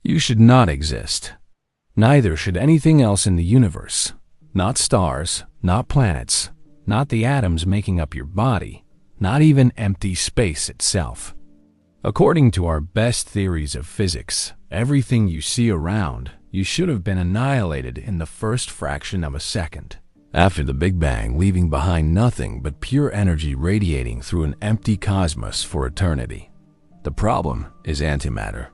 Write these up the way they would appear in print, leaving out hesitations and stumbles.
You should not exist. Neither should anything else in the universe. Not stars, not planets, not the atoms making up your body, not even empty space itself. According to our best theories of physics, everything you see around you should have been annihilated in the first fraction of a second, after the Big Bang, leaving behind nothing but pure energy radiating through an empty cosmos for eternity. The problem is antimatter.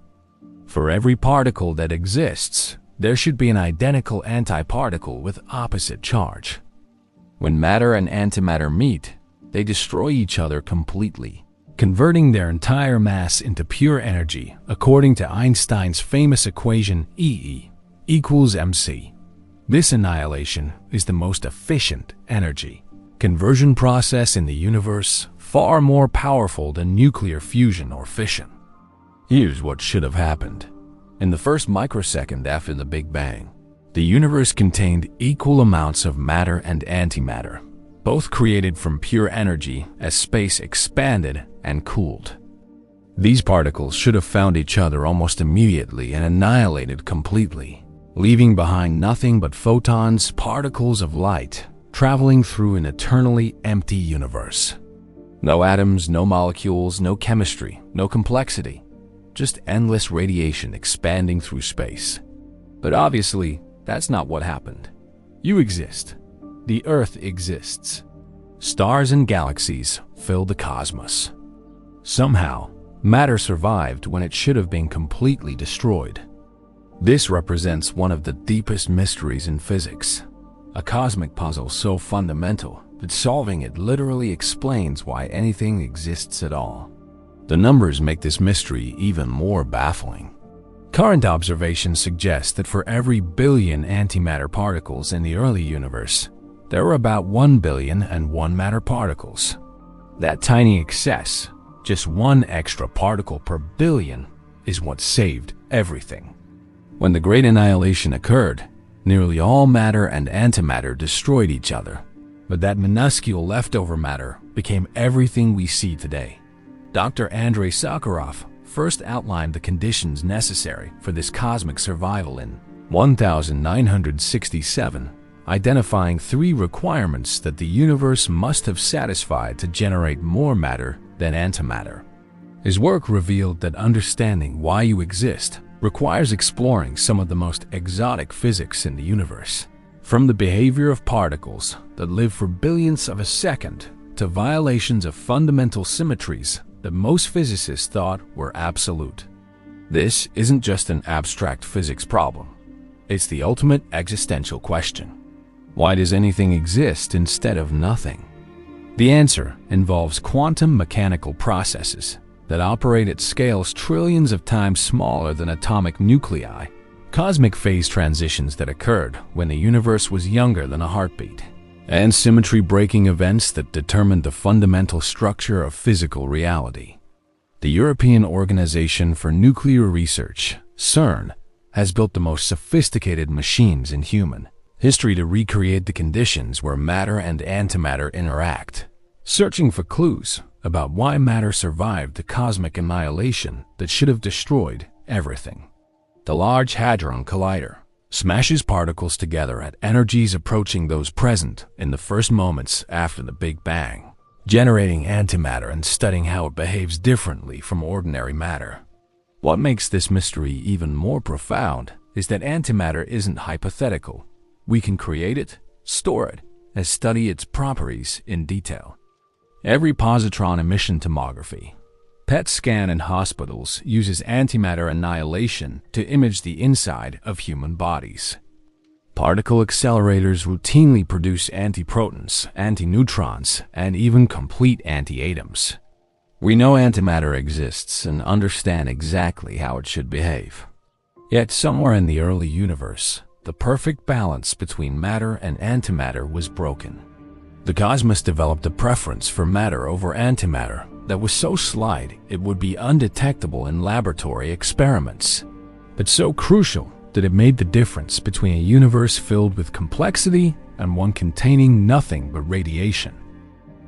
For every particle that exists, there should be an identical antiparticle with opposite charge. When matter and antimatter meet, they destroy each other completely, converting their entire mass into pure energy according to Einstein's famous equation E equals mc. This annihilation is the most efficient energy conversion process in the universe, far more powerful than nuclear fusion or fission. Here's what should have happened. In the first microsecond after the Big Bang, the universe contained equal amounts of matter and antimatter, both created from pure energy as space expanded and cooled. These particles should have found each other almost immediately and annihilated completely, leaving behind nothing but photons, particles of light, traveling through an eternally empty universe. No atoms, no molecules, no chemistry, no complexity, just endless radiation expanding through space. But obviously, that's not what happened. You exist. The Earth exists. Stars and galaxies fill the cosmos. Somehow, matter survived when it should have been completely destroyed. This represents one of the deepest mysteries in physics, a cosmic puzzle so fundamental that solving it literally explains why anything exists at all. The numbers make this mystery even more baffling. Current observations suggest that for every billion antimatter particles in the early universe, there were about 1,000,000,001 matter particles. That tiny excess, just one extra particle per billion, is what saved everything. When the Great Annihilation occurred, nearly all matter and antimatter destroyed each other, but that minuscule leftover matter became everything we see today. Dr. Andrei Sakharov first outlined the conditions necessary for this cosmic survival in 1967, identifying 3 requirements that the universe must have satisfied to generate more matter than antimatter. His work revealed that understanding why you exist requires exploring some of the most exotic physics in the universe, from the behavior of particles that live for billionths of a second to violations of fundamental symmetries that most physicists thought were absolute. This isn't just an abstract physics problem. It's the ultimate existential question. Why does anything exist instead of nothing? The answer involves quantum mechanical processes that operate at scales trillions of times smaller than atomic nuclei, cosmic phase transitions that occurred when the universe was younger than a heartbeat, and symmetry-breaking events that determined the fundamental structure of physical reality. The European Organization for Nuclear Research, CERN, has built the most sophisticated machines in human history to recreate the conditions where matter and antimatter interact, searching for clues about why matter survived the cosmic annihilation that should have destroyed everything. The Large Hadron Collider smashes particles together at energies approaching those present in the first moments after the Big Bang, generating antimatter and studying how it behaves differently from ordinary matter. What makes this mystery even more profound is that antimatter isn't hypothetical. We can create it, store it, and study its properties in detail. Every positron emission tomography, PET scan in hospitals uses antimatter annihilation to image the inside of human bodies. Particle accelerators routinely produce antiprotons, antineutrons, and even complete antiatoms. We know antimatter exists and understand exactly how it should behave. Yet somewhere in the early universe, the perfect balance between matter and antimatter was broken. The cosmos developed a preference for matter over antimatter that was so slight it would be undetectable in laboratory experiments, but so crucial that it made the difference between a universe filled with complexity and one containing nothing but radiation.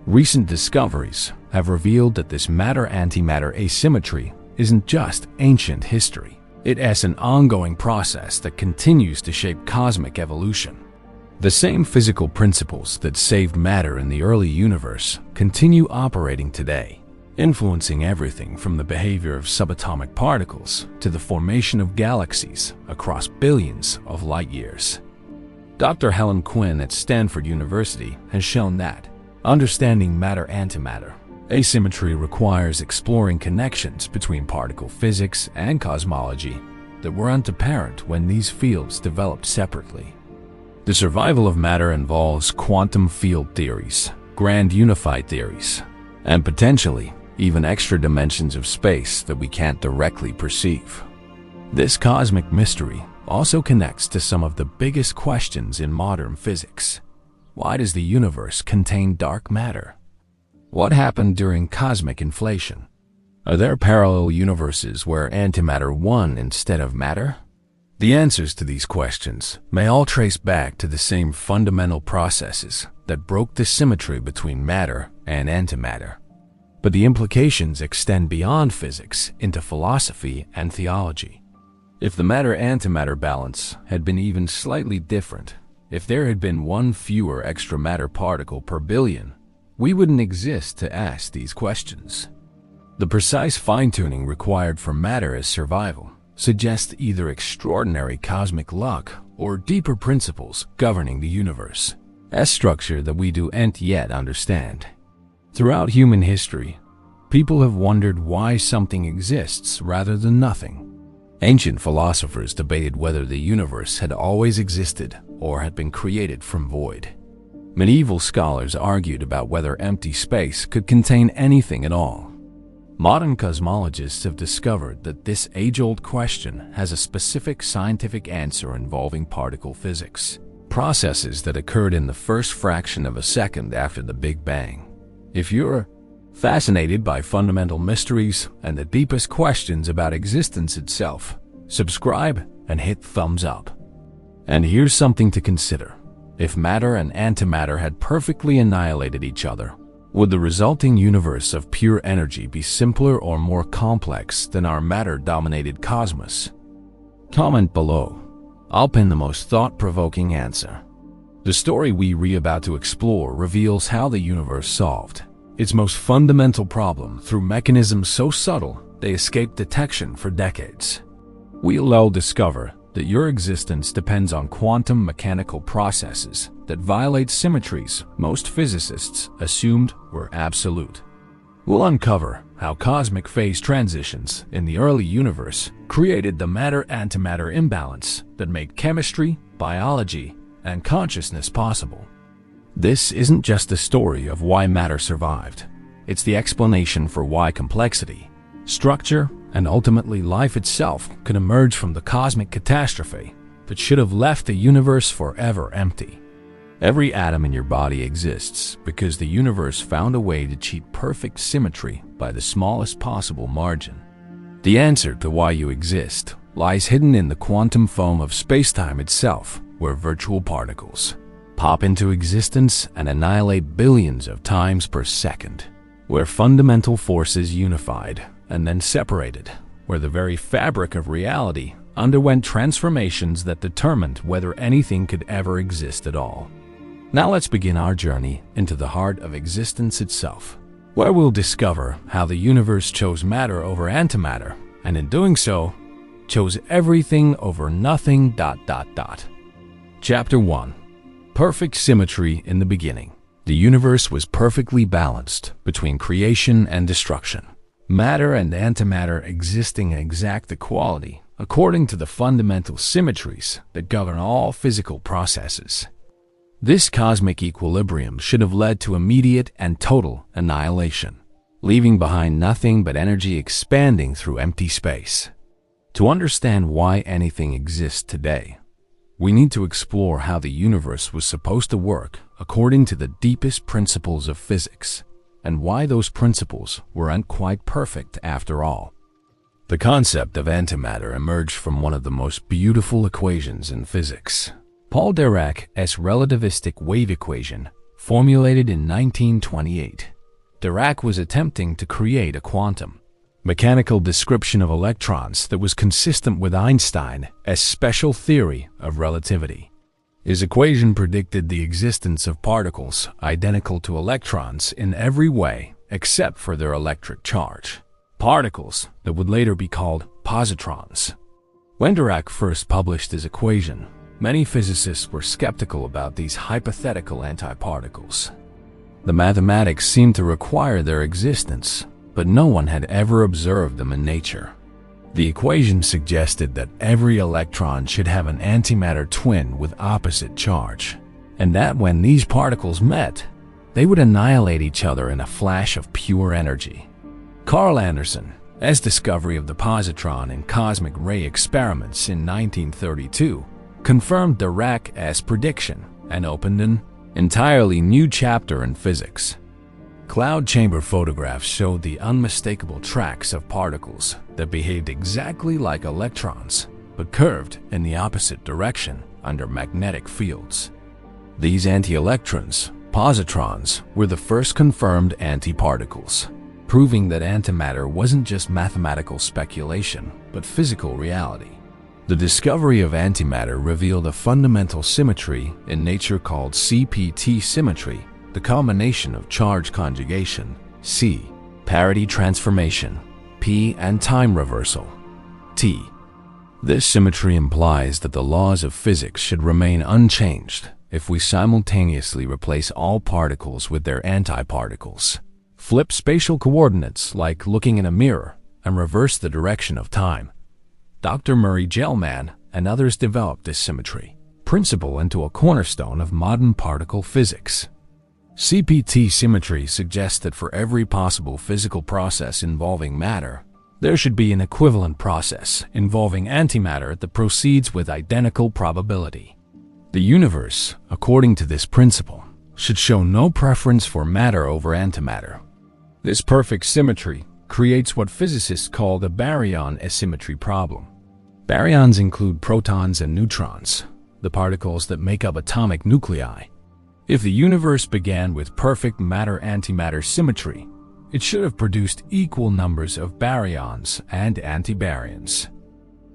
Recent discoveries have revealed that this matter-antimatter asymmetry isn't just ancient history. It is an ongoing process that continues to shape cosmic evolution. The same physical principles that saved matter in the early universe continue operating today, influencing everything from the behavior of subatomic particles to the formation of galaxies across billions of light years. Dr. Helen Quinn at Stanford University has shown that understanding matter-antimatter asymmetry requires exploring connections between particle physics and cosmology that weren't apparent when these fields developed separately. The survival of matter involves quantum field theories, grand unified theories, and potentially even extra dimensions of space that we can't directly perceive. This cosmic mystery also connects to some of the biggest questions in modern physics. Why does the universe contain dark matter? What happened during cosmic inflation? Are there parallel universes where antimatter won instead of matter? The answers to these questions may all trace back to the same fundamental processes that broke the symmetry between matter and antimatter. But the implications extend beyond physics into philosophy and theology. If the matter-antimatter balance had been even slightly different, if there had been one fewer extra matter particle per billion, we wouldn't exist to ask these questions. The precise fine-tuning required for matter as survival suggests either extraordinary cosmic luck or deeper principles governing the universe, a structure that we don't yet understand. Throughout human history, people have wondered why something exists rather than nothing. Ancient philosophers debated whether the universe had always existed or had been created from void. Medieval scholars argued about whether empty space could contain anything at all. Modern cosmologists have discovered that this age-old question has a specific scientific answer involving particle physics, processes that occurred in the first fraction of a second after the Big Bang. If you're fascinated by fundamental mysteries and the deepest questions about existence itself, subscribe and hit thumbs up. And here's something to consider. If matter and antimatter had perfectly annihilated each other, would the resulting universe of pure energy be simpler or more complex than our matter-dominated cosmos? Comment below. I'll pin the most thought-provoking answer. The story we're about to explore reveals how the universe solved its most fundamental problem through mechanisms so subtle they escaped detection for decades. We'll all discover that your existence depends on quantum mechanical processes that violate symmetries most physicists assumed were absolute. We'll uncover how cosmic phase transitions in the early universe created the matter-antimatter imbalance that made chemistry, biology, and consciousness possible. This isn't just the story of why matter survived. It's the explanation for why complexity, structure, and ultimately life itself could emerge from the cosmic catastrophe that should have left the universe forever empty. Every atom in your body exists because the universe found a way to cheat perfect symmetry by the smallest possible margin. The answer to why you exist lies hidden in the quantum foam of spacetime itself, where virtual particles pop into existence and annihilate billions of times per second, where fundamental forces unified and then separated, where the very fabric of reality underwent transformations that determined whether anything could ever exist at all. Now let's begin our journey into the heart of existence itself, where we'll discover how the universe chose matter over antimatter, and in doing so, chose everything over nothing. Chapter 1. Perfect symmetry in the beginning. The universe was perfectly balanced between creation and destruction. Matter and antimatter existing in exact equality according to the fundamental symmetries that govern all physical processes. This cosmic equilibrium should have led to immediate and total annihilation, leaving behind nothing but energy expanding through empty space. To understand why anything exists today, we need to explore how the universe was supposed to work according to the deepest principles of physics, and why those principles weren't quite perfect after all. The concept of antimatter emerged from one of the most beautiful equations in physics, Paul Dirac's relativistic wave equation, formulated in 1928. Dirac was attempting to create a quantum mechanical description of electrons that was consistent with Einstein's special theory of relativity. His equation predicted the existence of particles identical to electrons in every way except for their electric charge, particles that would later be called positrons. When Dirac first published his equation, many physicists were skeptical about these hypothetical antiparticles. The mathematics seemed to require their existence, but no one had ever observed them in nature. The equation suggested that every electron should have an antimatter twin with opposite charge, and that when these particles met, they would annihilate each other in a flash of pure energy. Carl Anderson's discovery of the positron in cosmic ray experiments in 1932 confirmed Dirac's prediction and opened an entirely new chapter in physics. Cloud chamber photographs showed the unmistakable tracks of particles that behaved exactly like electrons, but curved in the opposite direction under magnetic fields. These anti-electrons, positrons, were the first confirmed antiparticles, proving that antimatter wasn't just mathematical speculation, but physical reality. The discovery of antimatter revealed a fundamental symmetry in nature called CPT symmetry, the combination of charge conjugation, C, parity transformation, P, and time reversal, T. This symmetry implies that the laws of physics should remain unchanged if we simultaneously replace all particles with their antiparticles, flip spatial coordinates like looking in a mirror, and reverse the direction of time. Dr. Murray Gell-Mann and others developed this symmetry principle into a cornerstone of modern particle physics. CPT symmetry suggests that for every possible physical process involving matter, there should be an equivalent process involving antimatter that proceeds with identical probability. The universe, according to this principle, should show no preference for matter over antimatter. This perfect symmetry creates what physicists call the baryon asymmetry problem. Baryons include protons and neutrons, the particles that make up atomic nuclei. If the universe began with perfect matter-antimatter symmetry, it should have produced equal numbers of baryons and antibaryons.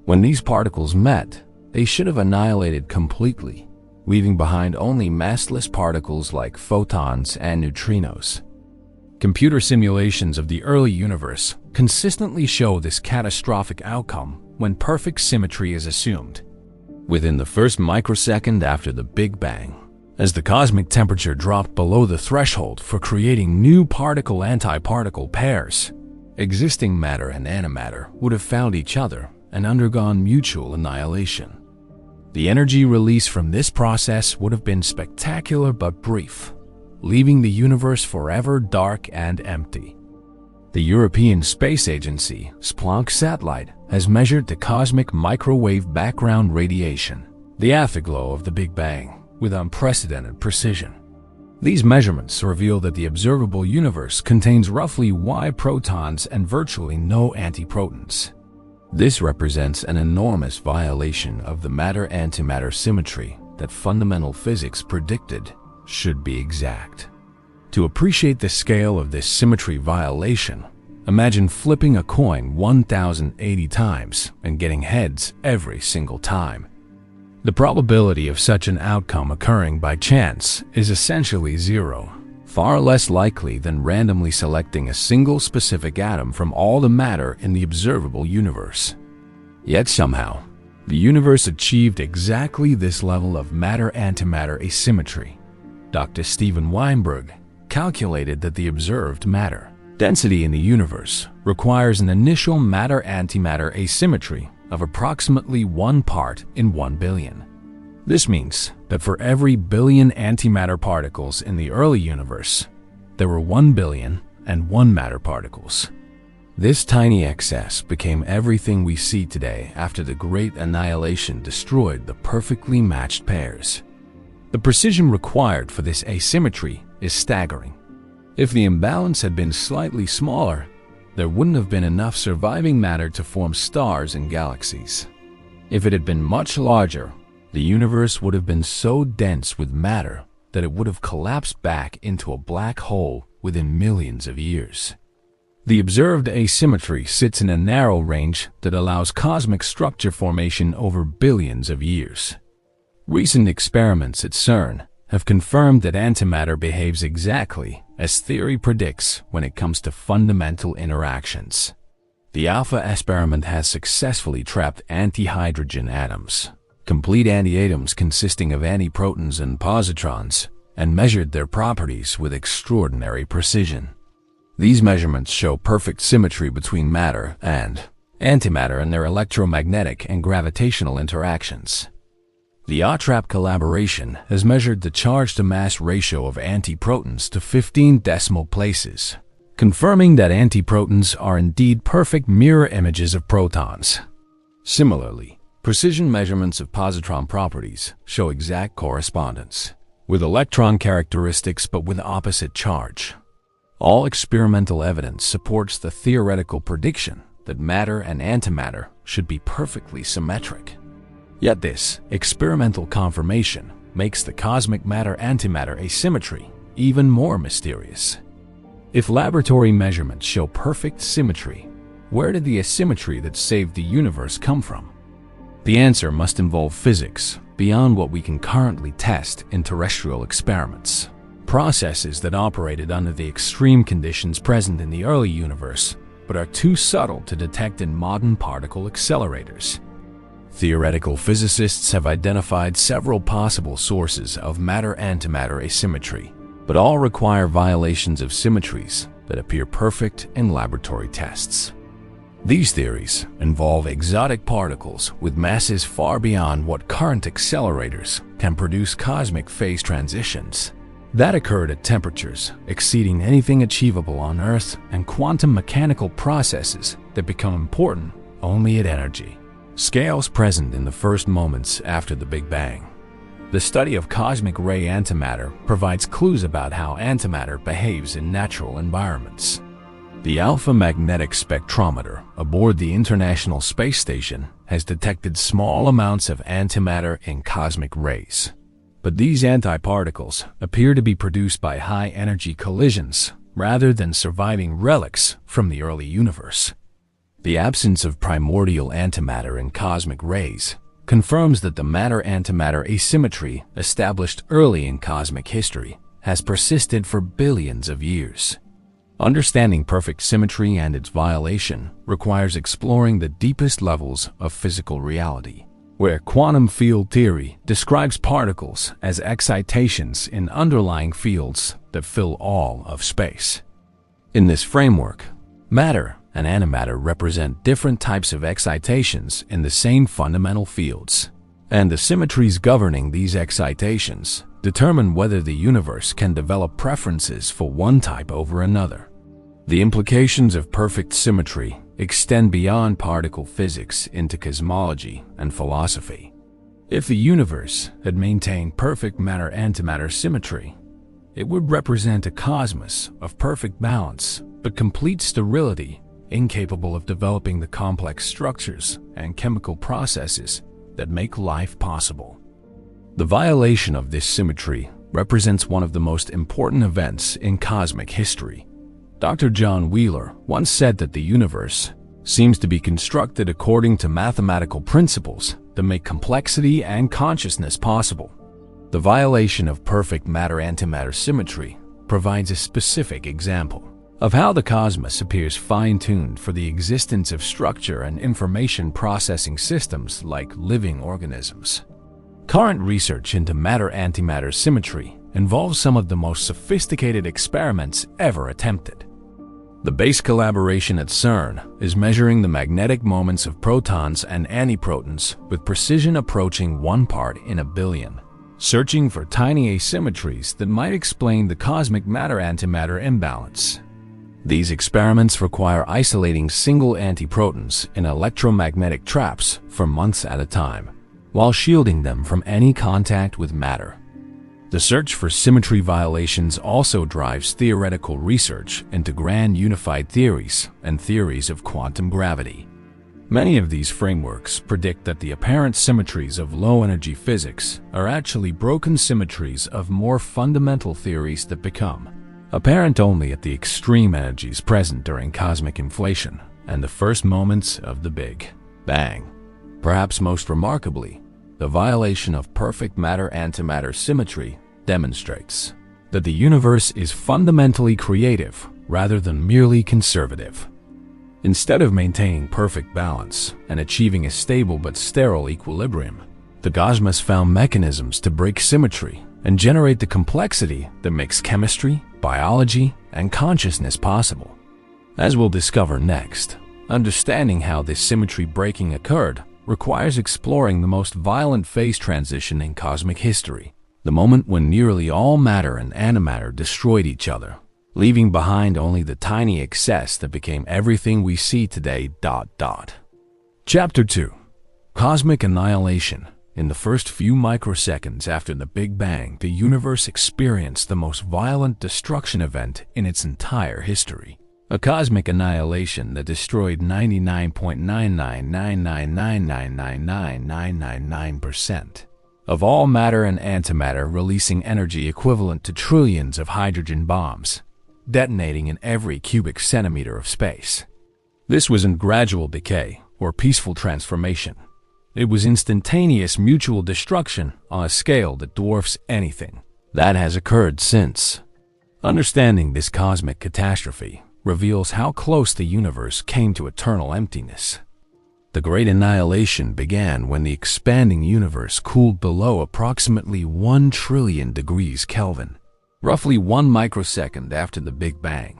When these particles met, they should have annihilated completely, leaving behind only massless particles like photons and neutrinos. Computer simulations of the early universe consistently show this catastrophic outcome when perfect symmetry is assumed. Within the first microsecond after the Big Bang, as the cosmic temperature dropped below the threshold for creating new particle-antiparticle pairs, existing matter and antimatter would have found each other and undergone mutual annihilation. The energy release from this process would have been spectacular but brief, leaving the universe forever dark and empty. The European Space Agency's Planck satellite has measured the cosmic microwave background radiation, the afterglow of the Big Bang, with unprecedented precision. These measurements reveal that the observable universe contains roughly Y protons and virtually no antiprotons. This represents an enormous violation of the matter-antimatter symmetry that fundamental physics predicted should be exact. To appreciate the scale of this symmetry violation, imagine flipping a coin 1,080 times and getting heads every single time. The probability of such an outcome occurring by chance is essentially zero, far less likely than randomly selecting a single specific atom from all the matter in the observable universe. Yet somehow, the universe achieved exactly this level of matter-antimatter asymmetry. Dr. Steven Weinberg calculated that the observed matter density in the universe requires an initial matter-antimatter asymmetry of approximately 1 part in 1 billion. This means that for every billion antimatter particles in the early universe, there were 1 billion and 1 matter particles. This tiny excess became everything we see today after the Great Annihilation destroyed the perfectly matched pairs. The precision required for this asymmetry is staggering. If the imbalance had been slightly smaller, there wouldn't have been enough surviving matter to form stars and galaxies. If it had been much larger, the universe would have been so dense with matter that it would have collapsed back into a black hole within millions of years. The observed asymmetry sits in a narrow range that allows cosmic structure formation over billions of years. Recent experiments at CERN have confirmed that antimatter behaves exactly as theory predicts when it comes to fundamental interactions. The alpha experiment has successfully trapped antihydrogen atoms, complete antiatoms consisting of antiprotons and positrons, and measured their properties with extraordinary precision. These measurements show perfect symmetry between matter and antimatter and their electromagnetic and gravitational interactions. The OTRAP collaboration has measured the charge-to-mass ratio of antiprotons to 15 decimal places, confirming that antiprotons are indeed perfect mirror images of protons. Similarly, precision measurements of positron properties show exact correspondence with electron characteristics but with opposite charge. All experimental evidence supports the theoretical prediction that matter and antimatter should be perfectly symmetric. Yet this experimental confirmation makes the cosmic matter-antimatter asymmetry even more mysterious. If laboratory measurements show perfect symmetry, where did the asymmetry that saved the universe come from? The answer must involve physics beyond what we can currently test in terrestrial experiments. Processes that operated under the extreme conditions present in the early universe, but are too subtle to detect in modern particle accelerators. Theoretical physicists have identified several possible sources of matter-antimatter asymmetry, but all require violations of symmetries that appear perfect in laboratory tests. These theories involve exotic particles with masses far beyond what current accelerators can produce cosmic phase transitions that occurred at temperatures exceeding anything achievable on Earth and quantum mechanical processes that become important only at energy scales present in the first moments after the Big Bang. The study of cosmic ray antimatter provides clues about how antimatter behaves in natural environments. The alpha magnetic spectrometer aboard the International Space Station has detected small amounts of antimatter in cosmic rays. But these antiparticles appear to be produced by high-energy collisions rather than surviving relics from the early universe. The absence of primordial antimatter in cosmic rays confirms that the matter-antimatter asymmetry established early in cosmic history has persisted for billions of years. Understanding perfect symmetry and its violation requires exploring the deepest levels of physical reality, where quantum field theory describes particles as excitations in underlying fields that fill all of space. In this framework, matter and antimatter represent different types of excitations in the same fundamental fields, and the symmetries governing these excitations determine whether the universe can develop preferences for one type over another. The implications of perfect symmetry extend beyond particle physics into cosmology and philosophy. If the universe had maintained perfect matter-antimatter symmetry, it would represent a cosmos of perfect balance but complete sterility, incapable of developing the complex structures and chemical processes that make life possible. The violation of this symmetry represents one of the most important events in cosmic history. Dr. John Wheeler once said that the universe seems to be constructed according to mathematical principles that make complexity and consciousness possible. The violation of perfect matter-antimatter symmetry provides a specific example of how the cosmos appears fine-tuned for the existence of structure and information processing systems like living organisms. Current research into matter-antimatter symmetry involves some of the most sophisticated experiments ever attempted. The base collaboration at CERN is measuring the magnetic moments of protons and antiprotons with precision approaching 1 part in a billion, searching for tiny asymmetries that might explain the cosmic matter-antimatter imbalance. These experiments require isolating single antiprotons in electromagnetic traps for months at a time, while shielding them from any contact with matter. The search for symmetry violations also drives theoretical research into grand unified theories and theories of quantum gravity. Many of these frameworks predict that the apparent symmetries of low-energy physics are actually broken symmetries of more fundamental theories that become apparent only at the extreme energies present during cosmic inflation and the first moments of the Big Bang. Perhaps most remarkably, the violation of perfect matter-antimatter symmetry demonstrates that the universe is fundamentally creative rather than merely conservative. Instead of maintaining perfect balance and achieving a stable but sterile equilibrium, the cosmos found mechanisms to break symmetry and generate the complexity that makes chemistry, biology, and consciousness possible. As we'll discover next, understanding how this symmetry breaking occurred requires exploring the most violent phase transition in cosmic history, the moment when nearly all matter and antimatter destroyed each other, leaving behind only the tiny excess that became everything we see today. Chapter 2. Cosmic Annihilation. In the first few microseconds after the Big Bang, the universe experienced the most violent destruction event in its entire history. A cosmic annihilation that destroyed 99.999999999% of all matter and antimatter, releasing energy equivalent to trillions of hydrogen bombs, detonating in every cubic centimeter of space. This wasn't gradual decay or peaceful transformation. It was instantaneous mutual destruction on a scale that dwarfs anything that has occurred since. Understanding this cosmic catastrophe reveals how close the universe came to eternal emptiness. The Great Annihilation began when the expanding universe cooled below approximately 1 trillion degrees Kelvin, roughly 1 microsecond after the Big Bang.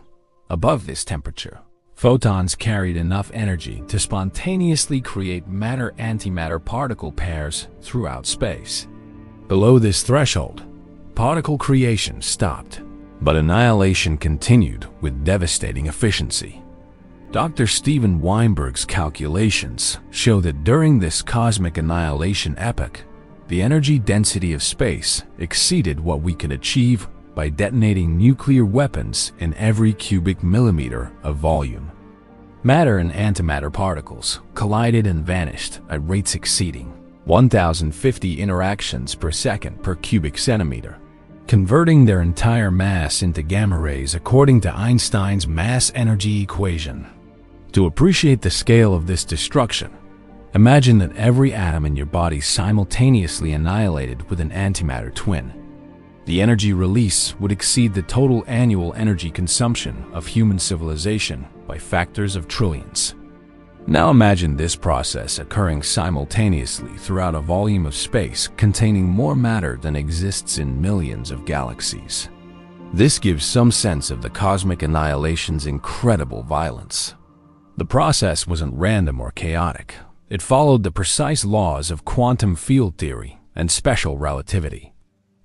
Above this temperature, photons carried enough energy to spontaneously create matter-antimatter particle pairs throughout space. Below this threshold, particle creation stopped, but annihilation continued with devastating efficiency. Dr. Steven Weinberg's calculations show that during this cosmic annihilation epoch, the energy density of space exceeded what we could achieve by detonating nuclear weapons in every cubic millimeter of volume. Matter and antimatter particles collided and vanished at rates exceeding 1,050 interactions per second per cubic centimeter, converting their entire mass into gamma rays according to Einstein's mass-energy equation. To appreciate the scale of this destruction, imagine that every atom in your body simultaneously annihilated with an antimatter twin. The energy release would exceed the total annual energy consumption of human civilization by factors of trillions. Now imagine this process occurring simultaneously throughout a volume of space containing more matter than exists in millions of galaxies. This gives some sense of the cosmic annihilation's incredible violence. The process wasn't random or chaotic. It followed the precise laws of quantum field theory and special relativity.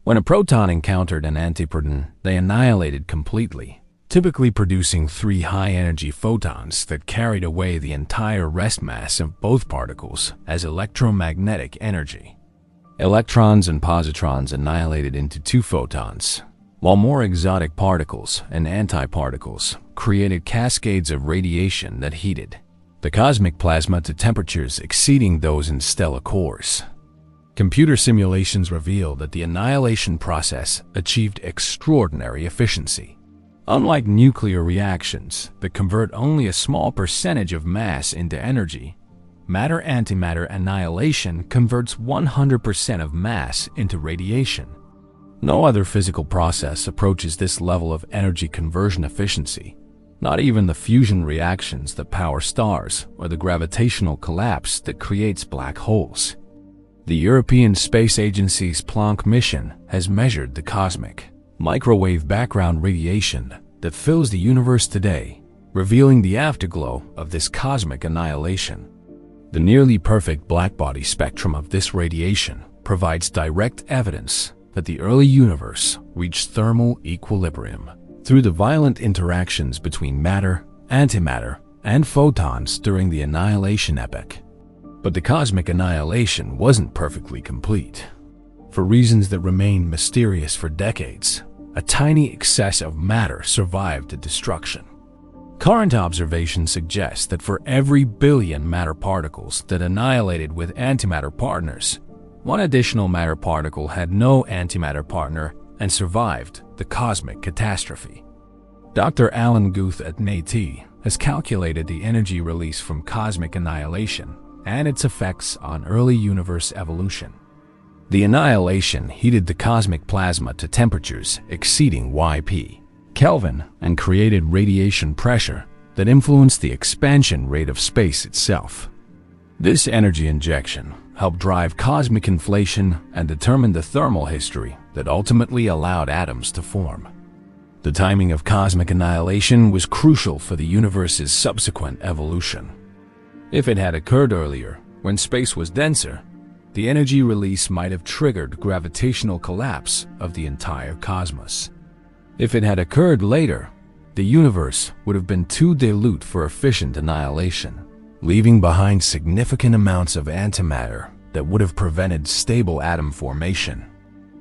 When a proton encountered an antiproton, they annihilated completely, typically producing 3 high-energy photons that carried away the entire rest mass of both particles as electromagnetic energy. Electrons and positrons annihilated into 2 photons, while more exotic particles and antiparticles created cascades of radiation that heated the cosmic plasma to temperatures exceeding those in stellar cores. Computer simulations reveal that the annihilation process achieved extraordinary efficiency. Unlike nuclear reactions that convert only a small percentage of mass into energy, matter-antimatter annihilation converts 100% of mass into radiation. No other physical process approaches this level of energy conversion efficiency, not even the fusion reactions that power stars or the gravitational collapse that creates black holes. The European Space Agency's Planck mission has measured the cosmic microwave background radiation that fills the universe today, revealing the afterglow of this cosmic annihilation. The nearly perfect blackbody spectrum of this radiation provides direct evidence that the early universe reached thermal equilibrium through the violent interactions between matter, antimatter, and photons during the annihilation epoch. But the cosmic annihilation wasn't perfectly complete. For reasons that remain mysterious for decades, a tiny excess of matter survived the destruction. Current observations suggest that for every billion matter particles that annihilated with antimatter partners, 1 additional matter particle had no antimatter partner and survived the cosmic catastrophe. Dr. Alan Guth at MIT has calculated the energy release from cosmic annihilation and its effects on early universe evolution. The annihilation heated the cosmic plasma to temperatures exceeding Yp Kelvin and created radiation pressure that influenced the expansion rate of space itself. This energy injection helped drive cosmic inflation and determine the thermal history that ultimately allowed atoms to form. The timing of cosmic annihilation was crucial for the universe's subsequent evolution. If it had occurred earlier, when space was denser, the energy release might have triggered gravitational collapse of the entire cosmos. If it had occurred later, the universe would have been too dilute for efficient annihilation, leaving behind significant amounts of antimatter that would have prevented stable atom formation.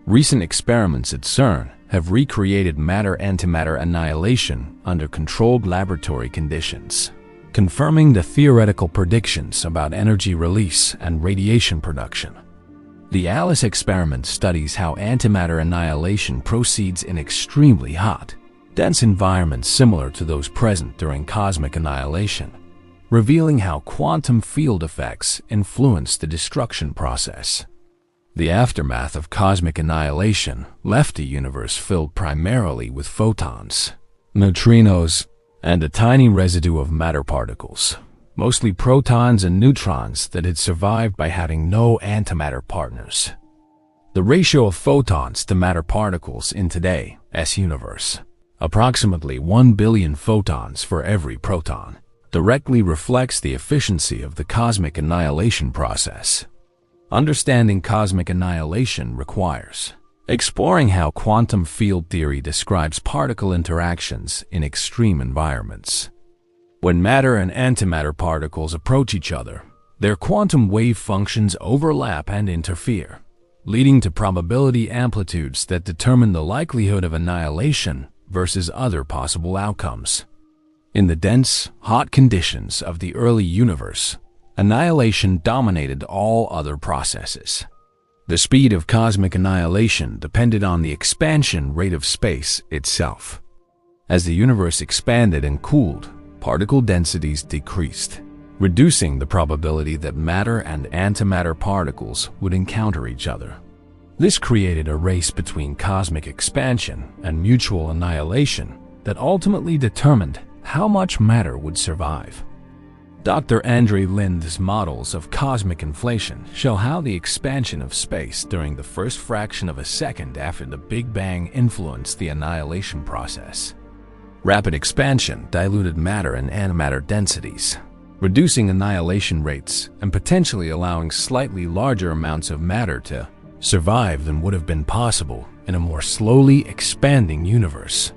Recent experiments at CERN have recreated matter-antimatter annihilation under controlled laboratory conditions, confirming the theoretical predictions about energy release and radiation production. The ALICE experiment studies how antimatter annihilation proceeds in extremely hot, dense environments similar to those present during cosmic annihilation, revealing how quantum field effects influence the destruction process. The aftermath of cosmic annihilation left a universe filled primarily with photons, neutrinos, and a tiny residue of matter particles, mostly protons and neutrons that had survived by having no antimatter partners. The ratio of photons to matter particles in today's universe, approximately 1 billion photons for every proton, directly reflects the efficiency of the cosmic annihilation process. Understanding cosmic annihilation requires exploring how quantum field theory describes particle interactions in extreme environments. When matter and antimatter particles approach each other, their quantum wave functions overlap and interfere, leading to probability amplitudes that determine the likelihood of annihilation versus other possible outcomes. In the dense, hot conditions of the early universe, annihilation dominated all other processes. The speed of cosmic annihilation depended on the expansion rate of space itself. As the universe expanded and cooled, particle densities decreased, reducing the probability that matter and antimatter particles would encounter each other. This created a race between cosmic expansion and mutual annihilation that ultimately determined how much matter would survive. Dr. Andre Lind's models of cosmic inflation show how the expansion of space during the first fraction of a second after the Big Bang influenced the annihilation process. Rapid expansion diluted matter and antimatter densities, reducing annihilation rates and potentially allowing slightly larger amounts of matter to survive than would have been possible in a more slowly expanding universe.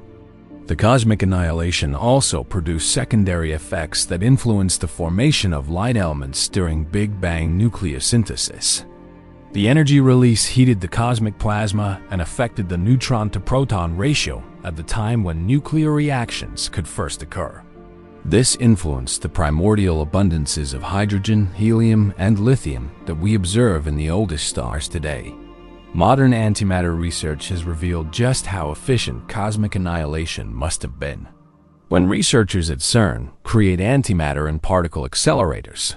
The cosmic annihilation also produced secondary effects that influenced the formation of light elements during Big Bang nucleosynthesis. The energy release heated the cosmic plasma and affected the neutron-to-proton ratio at the time when nuclear reactions could first occur. This influenced the primordial abundances of hydrogen, helium, and lithium that we observe in the oldest stars today. Modern antimatter research has revealed just how efficient cosmic annihilation must have been. When researchers at CERN create antimatter and particle accelerators,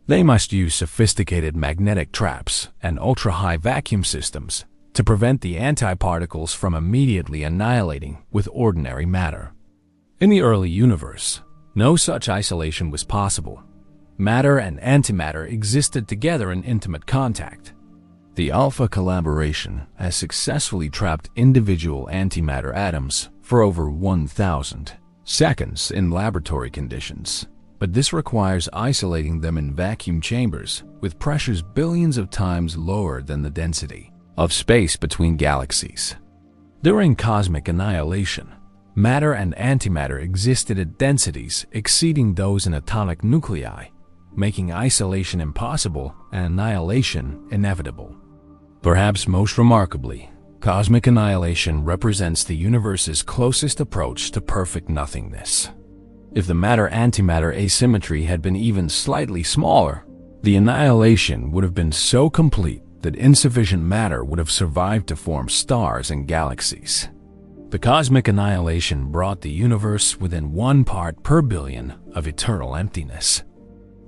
they must use sophisticated magnetic traps and ultra-high vacuum systems to prevent the antiparticles from immediately annihilating with ordinary matter. In the early universe, no such isolation was possible. Matter and antimatter existed together in intimate contact. The alpha collaboration has successfully trapped individual antimatter atoms for over 1,000 seconds in laboratory conditions, but this requires isolating them in vacuum chambers with pressures billions of times lower than the density of space between galaxies. During cosmic annihilation, matter and antimatter existed at densities exceeding those in atomic nuclei, making isolation impossible and annihilation inevitable. Perhaps most remarkably, cosmic annihilation represents the universe's closest approach to perfect nothingness. If the matter-antimatter asymmetry had been even slightly smaller, the annihilation would have been so complete that insufficient matter would have survived to form stars and galaxies. The cosmic annihilation brought the universe within 1 part per billion of eternal emptiness.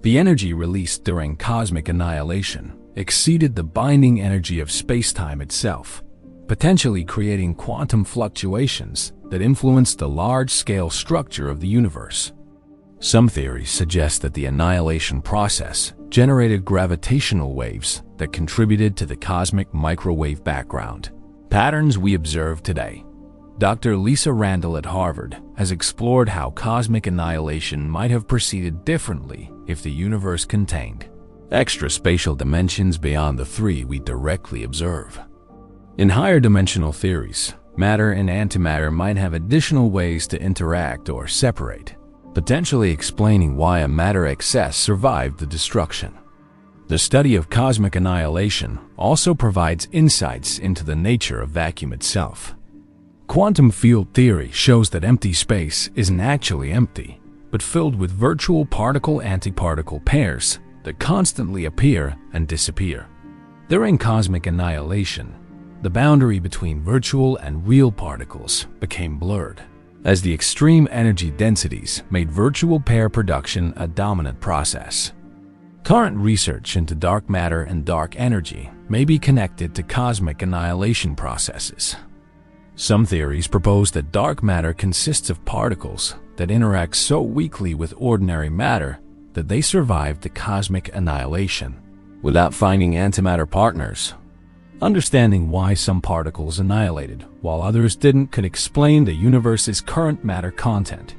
The energy released during cosmic annihilation exceeded the binding energy of space-time itself, potentially creating quantum fluctuations that influenced the large-scale structure of the universe. Some theories suggest that the annihilation process generated gravitational waves that contributed to the cosmic microwave background patterns we observe today. Dr. Lisa Randall at Harvard has explored how cosmic annihilation might have proceeded differently if the universe contained extraspatial dimensions beyond the 3 we directly observe. In higher dimensional theories, matter and antimatter might have additional ways to interact or separate, potentially explaining why a matter excess survived the destruction. The study of cosmic annihilation also provides insights into the nature of vacuum itself. Quantum field theory shows that empty space isn't actually empty, but filled with virtual particle-antiparticle pairs that constantly appear and disappear. During cosmic annihilation, the boundary between virtual and real particles became blurred, as the extreme energy densities made virtual pair production a dominant process. Current research into dark matter and dark energy may be connected to cosmic annihilation processes. Some theories propose that dark matter consists of particles that interact so weakly with ordinary matter that they survived the cosmic annihilation without finding antimatter partners. Understanding why some particles annihilated while others didn't could explain the universe's current matter content.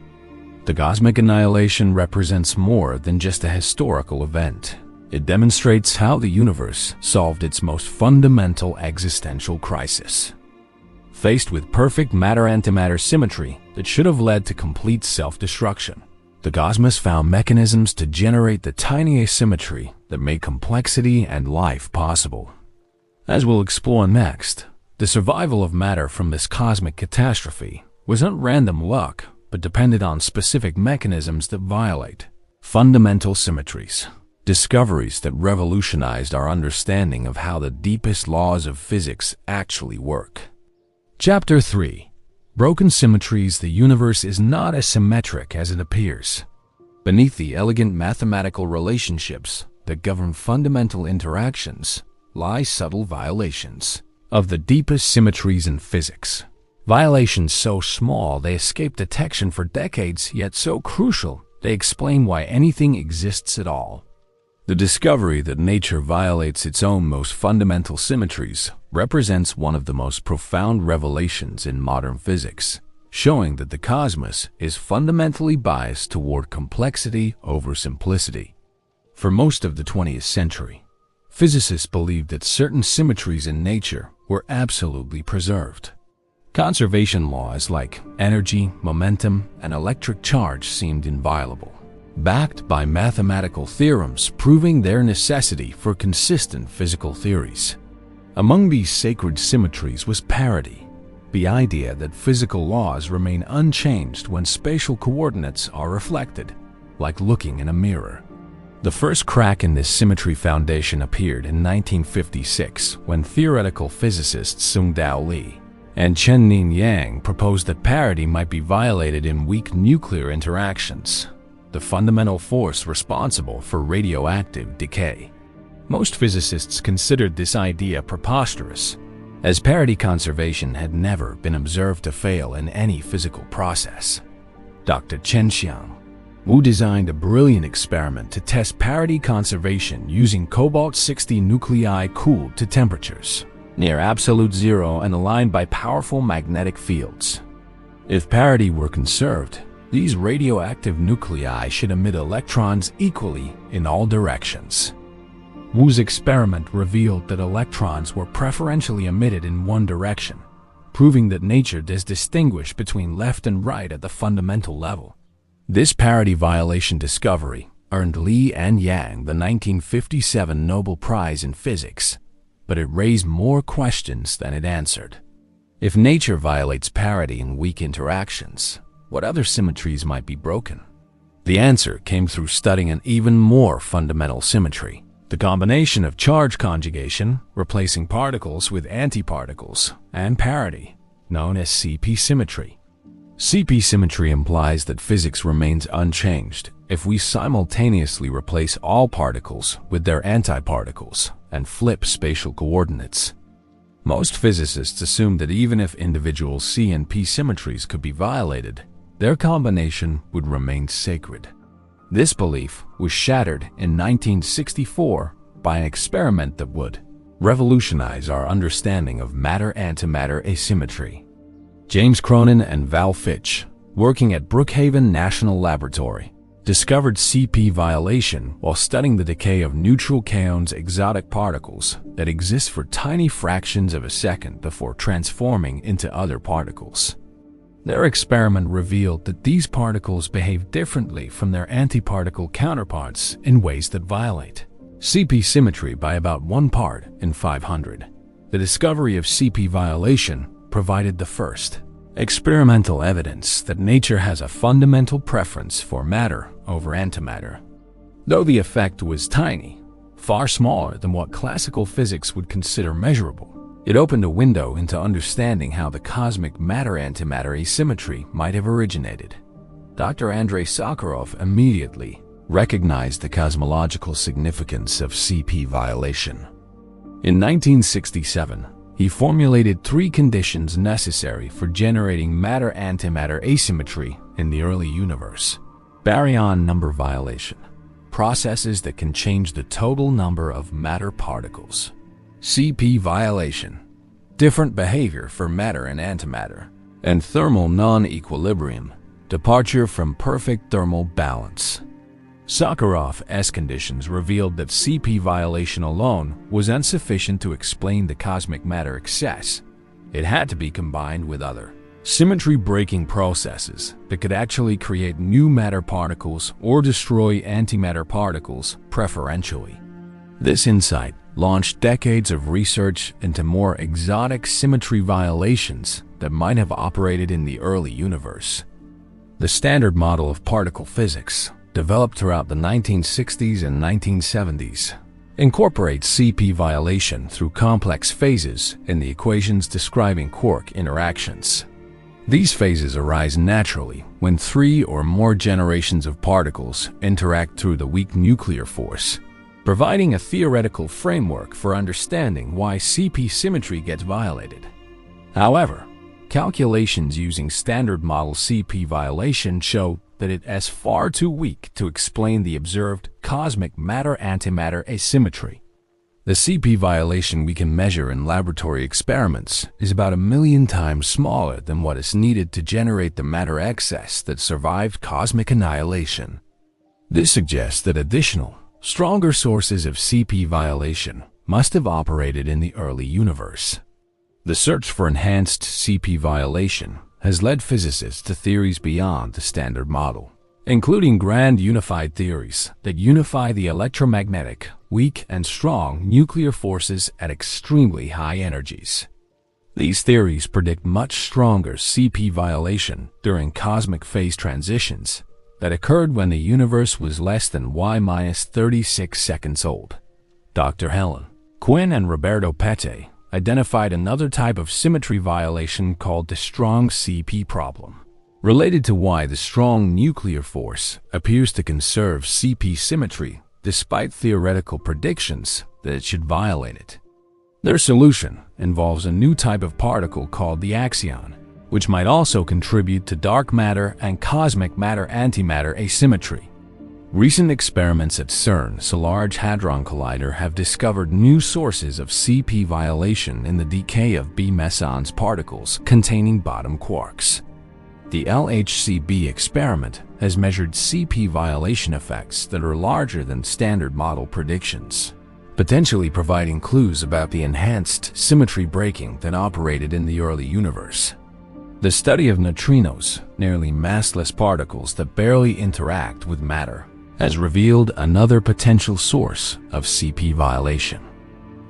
The cosmic annihilation represents more than just a historical event. It demonstrates how the universe solved its most fundamental existential crisis. Faced with perfect matter-antimatter symmetry that should have led to complete self-destruction, the cosmos found mechanisms to generate the tiny asymmetry that made complexity and life possible. As we'll explore next, the survival of matter from this cosmic catastrophe was not random luck, but depended on specific mechanisms that violate fundamental symmetries, discoveries that revolutionized our understanding of how the deepest laws of physics actually work. Chapter 3. Broken Symmetries. The universe is not as symmetric as it appears. Beneath the elegant mathematical relationships that govern fundamental interactions lie subtle violations of the deepest symmetries in physics. Violations so small they escape detection for decades, yet so crucial they explain why anything exists at all. The discovery that nature violates its own most fundamental symmetries represents one of the most profound revelations in modern physics, showing that the cosmos is fundamentally biased toward complexity over simplicity. For most of the 20th century, physicists believed that certain symmetries in nature were absolutely preserved. Conservation laws like energy, momentum, and electric charge seemed inviolable, backed by mathematical theorems proving their necessity for consistent physical theories. Among these sacred symmetries was parity, the idea that physical laws remain unchanged when spatial coordinates are reflected, like looking in a mirror. The first crack in this symmetry foundation appeared in 1956 when theoretical physicists Tsung-Dao Lee and Chen-Ning Yang proposed that parity might be violated in weak nuclear interactions, the fundamental force responsible for radioactive decay. Most physicists considered this idea preposterous, as parity conservation had never been observed to fail in any physical process. Dr. Chen Xiang Wu designed a brilliant experiment to test parity conservation using cobalt-60 nuclei cooled to temperatures near absolute zero and aligned by powerful magnetic fields. If parity were conserved, these radioactive nuclei should emit electrons equally in all directions. Wu's experiment revealed that electrons were preferentially emitted in one direction, proving that nature does distinguish between left and right at the fundamental level. This parity violation discovery earned Li and Yang the 1957 Nobel Prize in Physics, but it raised more questions than it answered. If nature violates parity in weak interactions, what other symmetries might be broken? The answer came through studying an even more fundamental symmetry, the combination of charge conjugation, replacing particles with antiparticles, and parity, known as CP symmetry. CP symmetry implies that physics remains unchanged if we simultaneously replace all particles with their antiparticles and flip spatial coordinates. Most physicists assume that even if individual C and P symmetries could be violated, their combination would remain sacred. This belief was shattered in 1964 by an experiment that would revolutionize our understanding of matter-antimatter asymmetry. James Cronin and Val Fitch, working at Brookhaven National Laboratory, discovered CP violation while studying the decay of neutral kaon's exotic particles that exist for tiny fractions of a second before transforming into other particles. Their experiment revealed that these particles behave differently from their antiparticle counterparts in ways that violate CP symmetry by about 1 part in 500. The discovery of CP violation provided the first experimental evidence that nature has a fundamental preference for matter over antimatter. Though the effect was tiny, far smaller than what classical physics would consider measurable, it opened a window into understanding how the cosmic matter-antimatter asymmetry might have originated. Dr. Andrei Sakharov immediately recognized the cosmological significance of CP violation. In 1967, he formulated 3 conditions necessary for generating matter-antimatter asymmetry in the early universe. Baryon number violation, processes that can change the total number of matter particles. CP violation, different behavior for matter and antimatter. And thermal non-equilibrium, departure from perfect thermal balance. Sakharov's conditions revealed that CP violation alone was insufficient to explain the cosmic matter excess. It had to be combined with other symmetry-breaking processes that could actually create new matter particles or destroy antimatter particles preferentially. This insight launched decades of research into more exotic symmetry violations that might have operated in the early universe. The standard model of particle physics, developed throughout the 1960s and 1970s, incorporates CP violation through complex phases in the equations describing quark interactions. These phases arise naturally when 3 or more generations of particles interact through the weak nuclear force, providing a theoretical framework for understanding why CP symmetry gets violated. However, calculations using standard model CP violation show that it is far too weak to explain the observed cosmic matter-antimatter asymmetry. The CP violation we can measure in laboratory experiments is about 1,000,000 times smaller than what is needed to generate the matter excess that survived cosmic annihilation. This suggests that additional, stronger sources of CP violation must have operated in the early universe. The search for enhanced CP violation has led physicists to theories beyond the standard model, including grand unified theories that unify the electromagnetic, weak and strong nuclear forces at extremely high energies. These theories predict much stronger CP violation during cosmic phase transitions that occurred when the universe was less than Y-36 seconds old. Dr. Helen Quinn and Roberto Pette identified another type of symmetry violation called the strong CP problem, related to why the strong nuclear force appears to conserve CP symmetry despite theoretical predictions that it should violate it. Their solution involves a new type of particle called the axion, which might also contribute to dark matter and cosmic matter-antimatter asymmetry. Recent experiments at CERN's Large Hadron Collider have discovered new sources of CP violation in the decay of B mesons particles containing bottom quarks. The LHCb experiment has measured CP violation effects that are larger than standard model predictions, potentially providing clues about the enhanced symmetry breaking that operated in the early universe. The study of neutrinos, nearly massless particles that barely interact with matter, has revealed another potential source of CP violation.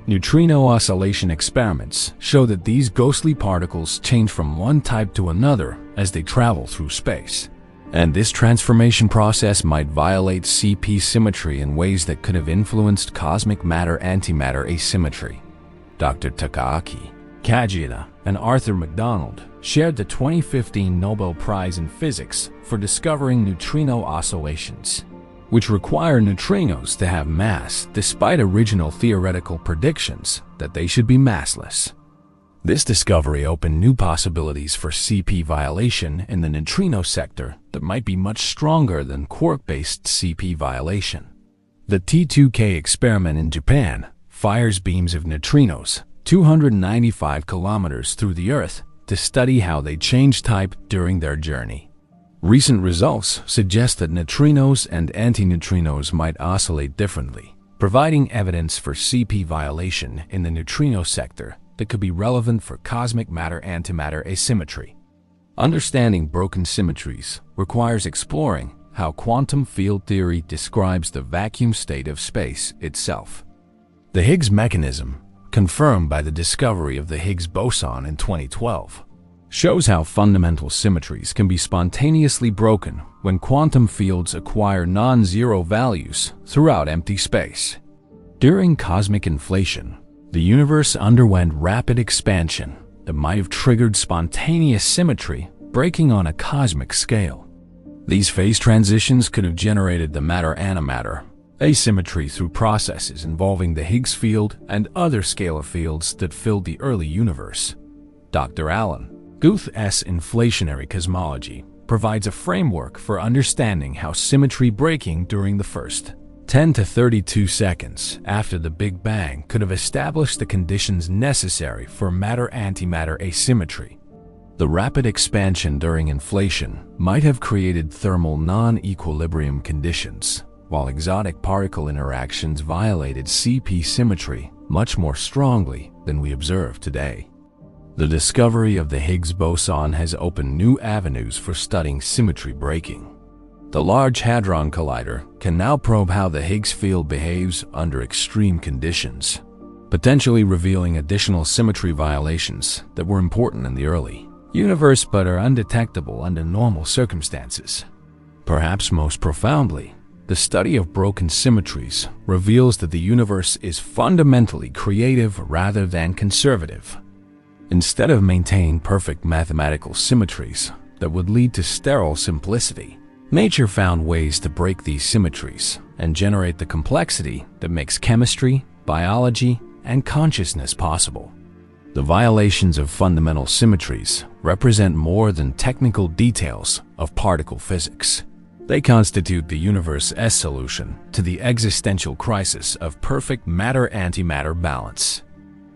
Neutrino oscillation experiments show that these ghostly particles change from one type to another as they travel through space, and this transformation process might violate CP symmetry in ways that could have influenced cosmic matter-antimatter asymmetry. Dr. Takaaki Kajita and Arthur MacDonald shared the 2015 Nobel Prize in Physics for discovering neutrino oscillations, which require neutrinos to have mass despite original theoretical predictions that they should be massless. This discovery opened new possibilities for CP violation in the neutrino sector that might be much stronger than quark-based CP violation. The T2K experiment in Japan fires beams of neutrinos 295 kilometers through the Earth to study how they change type during their journey. Recent results suggest that neutrinos and antineutrinos might oscillate differently, providing evidence for CP violation in the neutrino sector that could be relevant for cosmic matter-antimatter asymmetry. Understanding broken symmetries requires exploring how quantum field theory describes the vacuum state of space itself. The Higgs mechanism, confirmed by the discovery of the Higgs boson in 2012, shows how fundamental symmetries can be spontaneously broken when quantum fields acquire non-zero values throughout empty space. During cosmic inflation, the universe underwent rapid expansion that might have triggered spontaneous symmetry breaking on a cosmic scale. These phase transitions could have generated the matter-antimatter asymmetry through processes involving the Higgs field and other scalar fields that filled the early universe. Dr. Alan Guth's inflationary cosmology provides a framework for understanding how symmetry breaking during the first 10 to 32 seconds after the Big Bang could have established the conditions necessary for matter-antimatter asymmetry. The rapid expansion during inflation might have created thermal non-equilibrium conditions, while exotic particle interactions violated CP symmetry much more strongly than we observe today. The discovery of the Higgs boson has opened new avenues for studying symmetry breaking. The Large Hadron Collider can now probe how the Higgs field behaves under extreme conditions, potentially revealing additional symmetry violations that were important in the early universe but are undetectable under normal circumstances. Perhaps most profoundly, the study of broken symmetries reveals that the universe is fundamentally creative rather than conservative. Instead of maintaining perfect mathematical symmetries that would lead to sterile simplicity, nature found ways to break these symmetries and generate the complexity that makes chemistry, biology, and consciousness possible. The violations of fundamental symmetries represent more than technical details of particle physics. They constitute the universe's solution to the existential crisis of perfect matter-antimatter balance.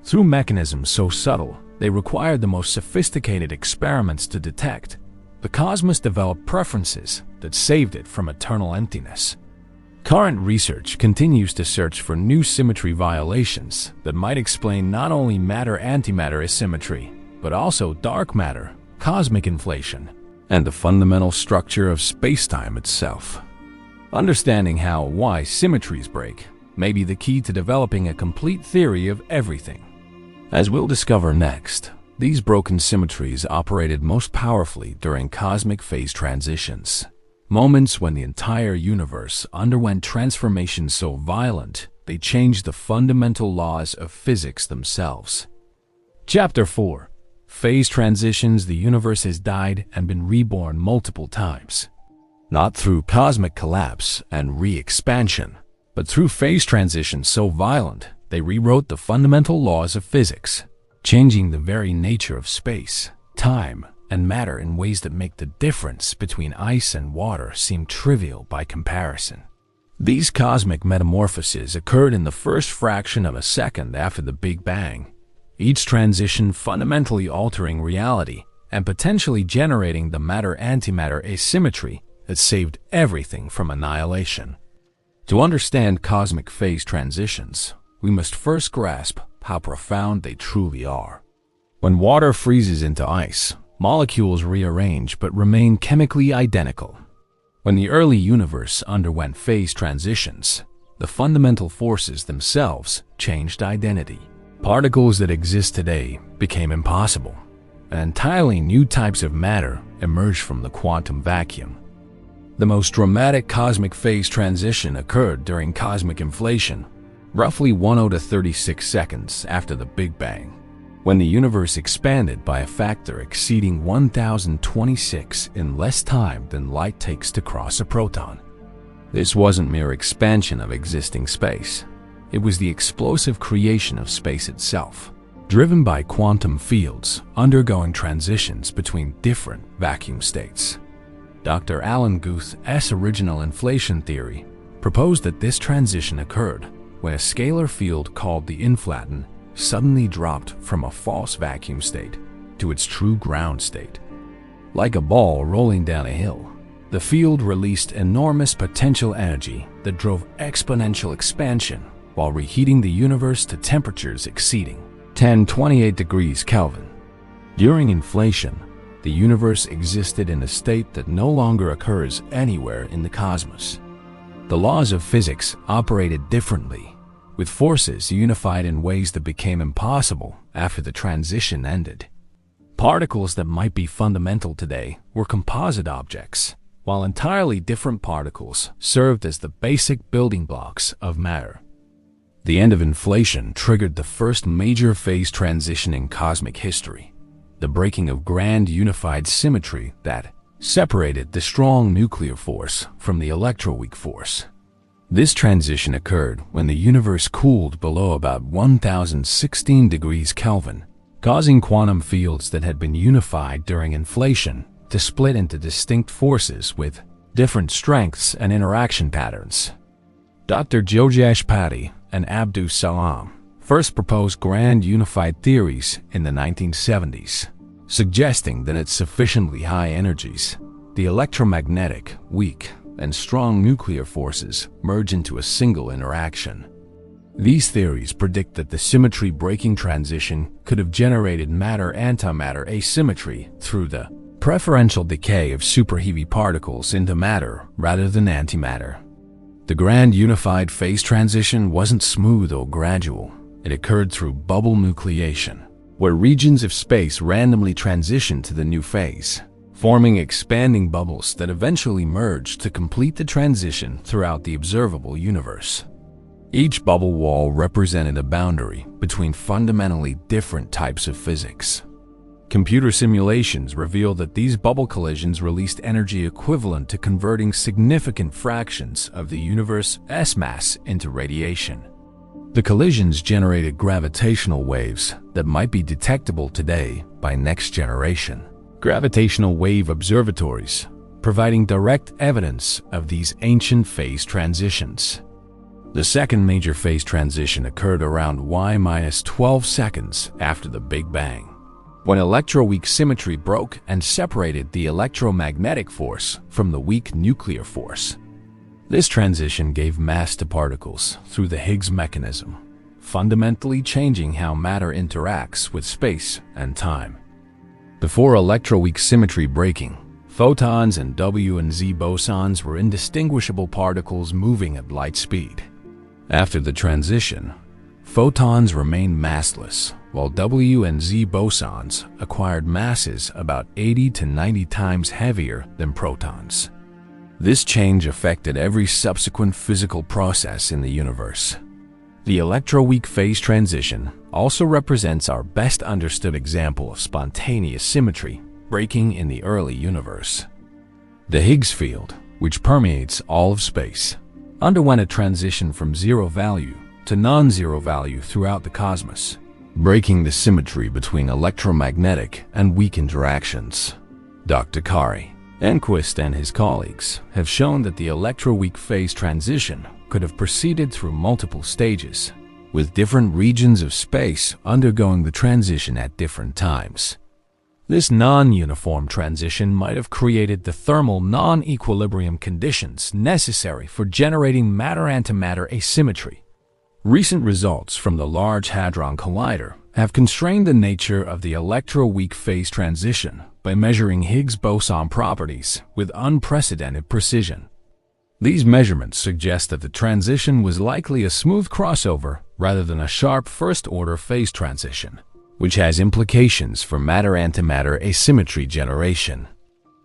Through mechanisms so subtle they required the most sophisticated experiments to detect, the cosmos developed preferences that saved it from eternal emptiness. Current research continues to search for new symmetry violations that might explain not only matter-antimatter asymmetry, but also dark matter, cosmic inflation, and the fundamental structure of spacetime itself. Understanding how and why symmetries break may be the key to developing a complete theory of everything. As we'll discover next, these broken symmetries operated most powerfully during cosmic phase transitions, moments when the entire universe underwent transformations so violent they changed the fundamental laws of physics themselves. Chapter 4. Phase transitions. The universe has died and been reborn multiple times. Not through cosmic collapse and re-expansion, but through phase transitions so violent they rewrote the fundamental laws of physics, changing the very nature of space, time, and matter in ways that make the difference between ice and water seem trivial by comparison. These cosmic metamorphoses occurred in the first fraction of a second after the Big Bang, each transition fundamentally altering reality and potentially generating the matter-antimatter asymmetry that saved everything from annihilation. To understand cosmic phase transitions, we must first grasp how profound they truly are. When water freezes into ice, molecules rearrange but remain chemically identical. When the early universe underwent phase transitions, the fundamental forces themselves changed identity. Particles that exist today became impossible, and entirely new types of matter emerged from the quantum vacuum. The most dramatic cosmic phase transition occurred during cosmic inflation, roughly 10 to 36 seconds after the Big Bang. when the universe expanded by a factor exceeding 1026 in less time than light takes to cross a proton. This wasn't mere expansion of existing space. It was the explosive creation of space itself, driven by quantum fields undergoing transitions between different vacuum states. Dr. Alan Guth's original inflation theory proposed that this transition occurred when a scalar field called the inflaton suddenly dropped from a false vacuum state to its true ground state. Like a ball rolling down a hill, the field released enormous potential energy that drove exponential expansion while reheating the universe to temperatures exceeding 1028 degrees Kelvin. During inflation, the universe existed in a state that no longer occurs anywhere in the cosmos. The laws of physics operated differently, with forces unified in ways that became impossible after the transition ended. Particles that might be fundamental today were composite objects, while entirely different particles served as the basic building blocks of matter. The end of inflation triggered the first major phase transition in cosmic history, the breaking of grand unified symmetry that separated the strong nuclear force from the electroweak force. This transition occurred when the universe cooled below about 1016 degrees Kelvin, causing quantum fields that had been unified during inflation to split into distinct forces with different strengths and interaction patterns. Dr. Jogesh Patti and Abdus Salam first proposed grand unified theories in the 1970s, suggesting that at sufficiently high energies, the electromagnetic, weak, and strong nuclear forces merge into a single interaction. These theories predict that the symmetry-breaking transition could have generated matter-antimatter asymmetry through the preferential decay of superheavy particles into matter rather than antimatter. The grand unified phase transition wasn't smooth or gradual. It occurred through bubble nucleation, where regions of space randomly transitioned to the new phase, forming expanding bubbles that eventually merged to complete the transition throughout the observable universe. Each bubble wall represented a boundary between fundamentally different types of physics. Computer simulations reveal that these bubble collisions released energy equivalent to converting significant fractions of the universe's mass into radiation. The collisions generated gravitational waves that might be detectable today by next generation gravitational wave observatories, providing direct evidence of these ancient phase transitions. The second major phase transition occurred around Y-12 seconds after the Big Bang, when electroweak symmetry broke and separated the electromagnetic force from the weak nuclear force. This transition gave mass to particles through the Higgs mechanism, fundamentally changing how matter interacts with space and time. Before electroweak symmetry breaking, photons and W and Z bosons were indistinguishable particles moving at light speed. After the transition, photons remained massless, while W and Z bosons acquired masses about 80 to 90 times heavier than protons. This change affected every subsequent physical process in the universe. The electroweak phase transition also represents our best understood example of spontaneous symmetry breaking in the early universe. The Higgs field, which permeates all of space, underwent a transition from zero value to non-zero value throughout the cosmos, breaking the symmetry between electromagnetic and weak interactions. Dr. Kari Enquist and his colleagues have shown that the electroweak phase transition could have proceeded through multiple stages, with different regions of space undergoing the transition at different times. This non-uniform transition might have created the thermal non-equilibrium conditions necessary for generating matter-antimatter asymmetry. Recent results from the Large Hadron Collider have constrained the nature of the electroweak phase transition by measuring Higgs boson properties with unprecedented precision. These measurements suggest that the transition was likely a smooth crossover rather than a sharp first-order phase transition, which has implications for matter-antimatter asymmetry generation.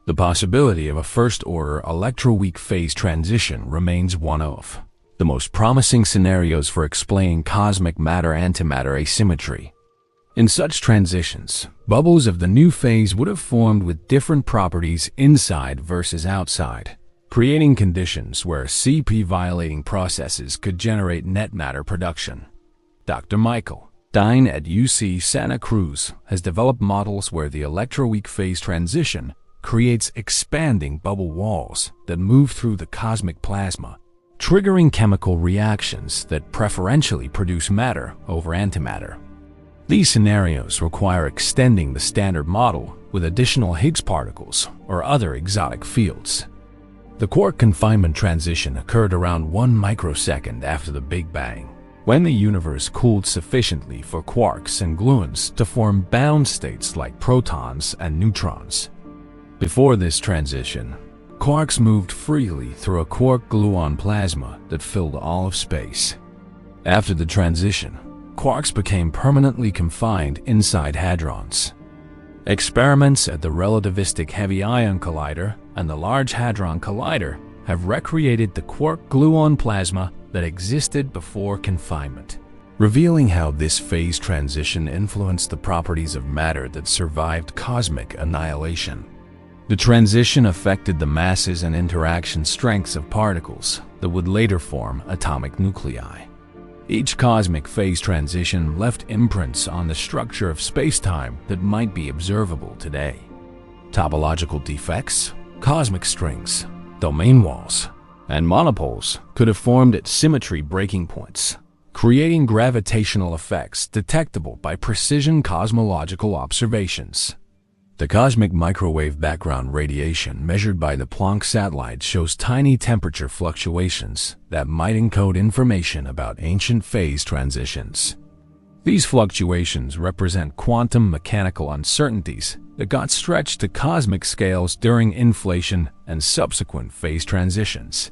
The possibility of a first-order electroweak phase transition remains one of the most promising scenarios for explaining cosmic matter-antimatter asymmetry. In such transitions, bubbles of the new phase would have formed with different properties inside versus outside, creating conditions where CP-violating processes could generate net matter production. Dr. Michael Dine at UC Santa Cruz has developed models where the electroweak phase transition creates expanding bubble walls that move through the cosmic plasma, triggering chemical reactions that preferentially produce matter over antimatter. These scenarios require extending the standard model with additional Higgs particles or other exotic fields. The quark confinement transition occurred around 1 microsecond after the Big Bang, when the universe cooled sufficiently for quarks and gluons to form bound states like protons and neutrons. Before this transition, quarks moved freely through a quark-gluon plasma that filled all of space. After the transition, quarks became permanently confined inside hadrons. Experiments at the relativistic heavy ion collider and the Large Hadron Collider have recreated the quark-gluon plasma that existed before confinement, revealing how this phase transition influenced the properties of matter that survived cosmic annihilation. The transition affected the masses and interaction strengths of particles that would later form atomic nuclei. Each cosmic phase transition left imprints on the structure of space-time that might be observable today. Topological defects, cosmic strings, domain walls, and monopoles could have formed at symmetry breaking points, creating gravitational effects detectable by precision cosmological observations. The cosmic microwave background radiation measured by the Planck satellite shows tiny temperature fluctuations that might encode information about ancient phase transitions. These fluctuations represent quantum mechanical uncertainties that got stretched to cosmic scales during inflation and subsequent phase transitions.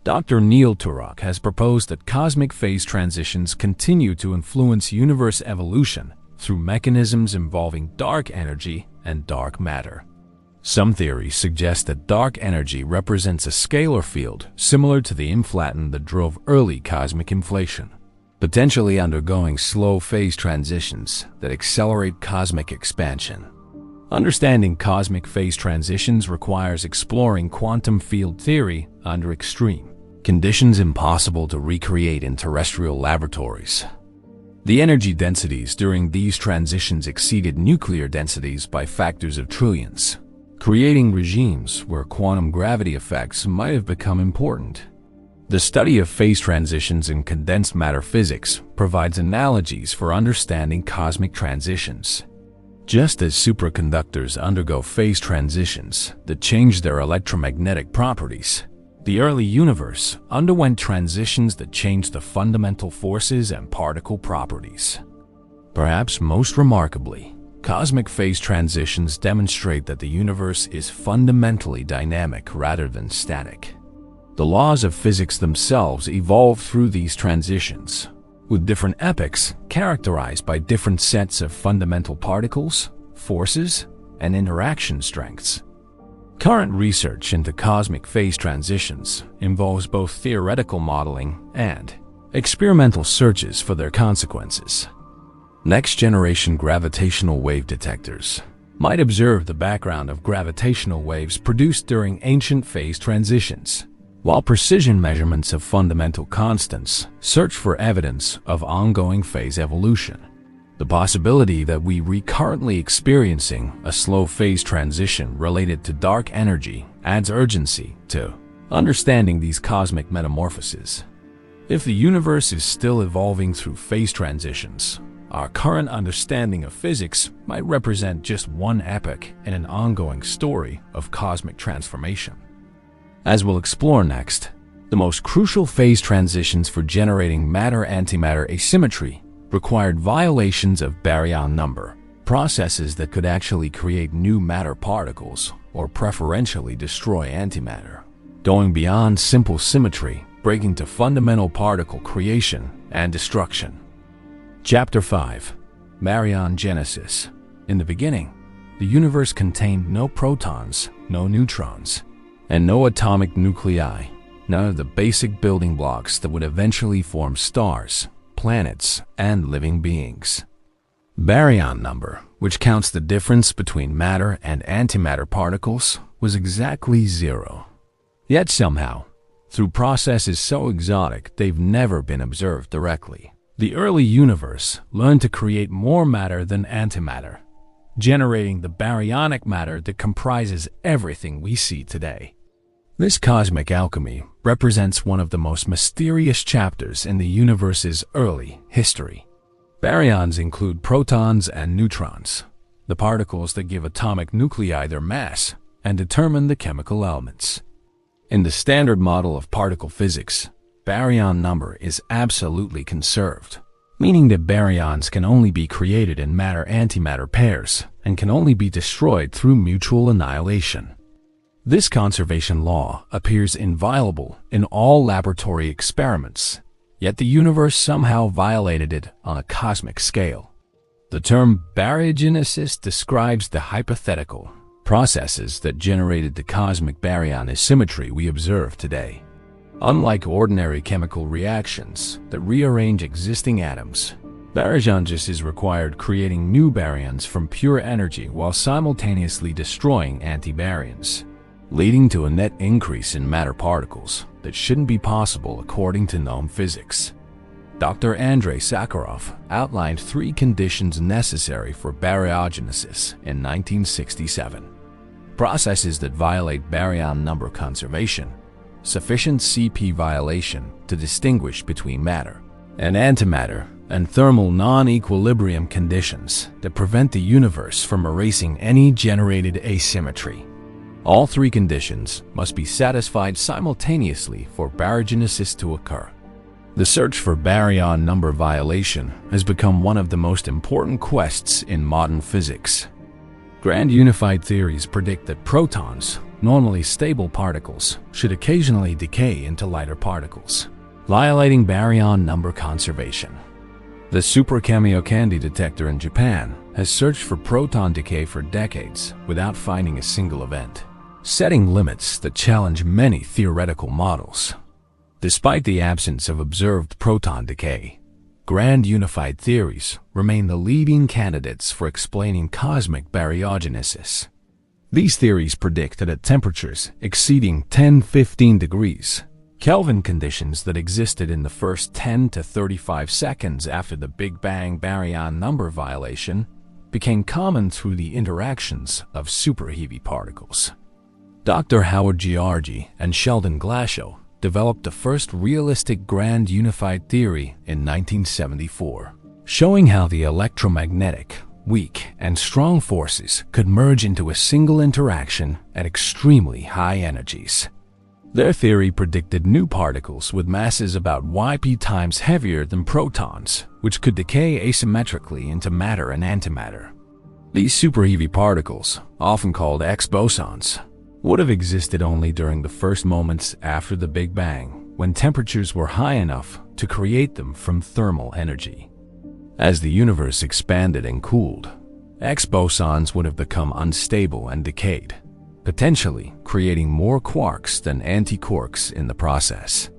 Dr. Neil Turok has proposed that cosmic phase transitions continue to influence universe evolution through mechanisms involving dark energy and dark matter. Some theories suggest that dark energy represents a scalar field similar to the inflaton that drove early cosmic inflation, potentially undergoing slow phase transitions that accelerate cosmic expansion. Understanding cosmic phase transitions requires exploring quantum field theory under extreme conditions impossible to recreate in terrestrial laboratories. The energy densities during these transitions exceeded nuclear densities by factors of trillions, creating regimes where quantum gravity effects might have become important. The study of phase transitions in condensed matter physics provides analogies for understanding cosmic transitions. Just as superconductors undergo phase transitions that change their electromagnetic properties, the early universe underwent transitions that changed the fundamental forces and particle properties. Perhaps most remarkably, cosmic phase transitions demonstrate that the universe is fundamentally dynamic rather than static. The laws of physics themselves evolve through these transitions, with different epochs characterized by different sets of fundamental particles, forces, and interaction strengths. Current research into cosmic phase transitions involves both theoretical modeling and experimental searches for their consequences. Next-generation gravitational wave detectors might observe the background of gravitational waves produced during ancient phase transitions, while precision measurements of fundamental constants search for evidence of ongoing phase evolution. The possibility that we are currently experiencing a slow phase transition related to dark energy adds urgency to understanding these cosmic metamorphoses. If the universe is still evolving through phase transitions, our current understanding of physics might represent just one epoch in an ongoing story of cosmic transformation. As we'll explore next, the most crucial phase transitions for generating matter-antimatter asymmetry required violations of baryon number, processes that could actually create new matter particles or preferentially destroy antimatter, going beyond simple symmetry, breaking to fundamental particle creation and destruction. Chapter 5. Baryon Genesis. In the beginning, the universe contained no protons, no neutrons, and no atomic nuclei, none of the basic building blocks that would eventually form stars, planets, and living beings. Baryon number, which counts the difference between matter and antimatter particles, was exactly 0. Yet somehow, through processes so exotic they've never been observed directly, the early universe learned to create more matter than antimatter, generating the baryonic matter that comprises everything we see today. This cosmic alchemy represents one of the most mysterious chapters in the universe's early history. Baryons include protons and neutrons, the particles that give atomic nuclei their mass and determine the chemical elements. In the standard model of particle physics, baryon number is absolutely conserved, meaning that baryons can only be created in matter-antimatter pairs and can only be destroyed through mutual annihilation. This conservation law appears inviolable in all laboratory experiments, yet the universe somehow violated it on a cosmic scale. The term baryogenesis describes the hypothetical processes that generated the cosmic baryon symmetry we observe today. Unlike ordinary chemical reactions that rearrange existing atoms, baryogenesis required creating new baryons from pure energy while simultaneously destroying antibaryons, leading to a net increase in matter particles that shouldn't be possible according to known physics. Dr. Andrei Sakharov outlined 3 conditions necessary for baryogenesis in 1967. Processes that violate baryon number conservation, sufficient CP violation to distinguish between matter and antimatter, and thermal non-equilibrium conditions that prevent the universe from erasing any generated asymmetry. All 3 conditions must be satisfied simultaneously for baryogenesis to occur. The search for baryon number violation has become one of the most important quests in modern physics. Grand unified theories predict that protons, normally stable particles, should occasionally decay into lighter particles, violating baryon number conservation. The Super Kamiokande detector in Japan has searched for proton decay for decades without finding a single event, setting limits that challenge many theoretical models. Despite the absence of observed proton decay, grand unified theories remain the leading candidates for explaining cosmic baryogenesis. These theories predict that at temperatures exceeding 10-15 degrees Kelvin, conditions that existed in the first 10 to 35 seconds after the Big Bang baryon number violation became common through the interactions of superheavy particles. Dr. Howard Georgi and Sheldon Glashow developed the first realistic grand unified theory in 1974, showing how the electromagnetic, weak, and strong forces could merge into a single interaction at extremely high energies. Their theory predicted new particles with masses about yp times heavier than protons, which could decay asymmetrically into matter and antimatter. These superheavy particles, often called X-bosons, would have existed only during the first moments after the Big Bang, when temperatures were high enough to create them from thermal energy. As the universe expanded and cooled, X-bosons would have become unstable and decayed, potentially creating more quarks than antiquarks in the process.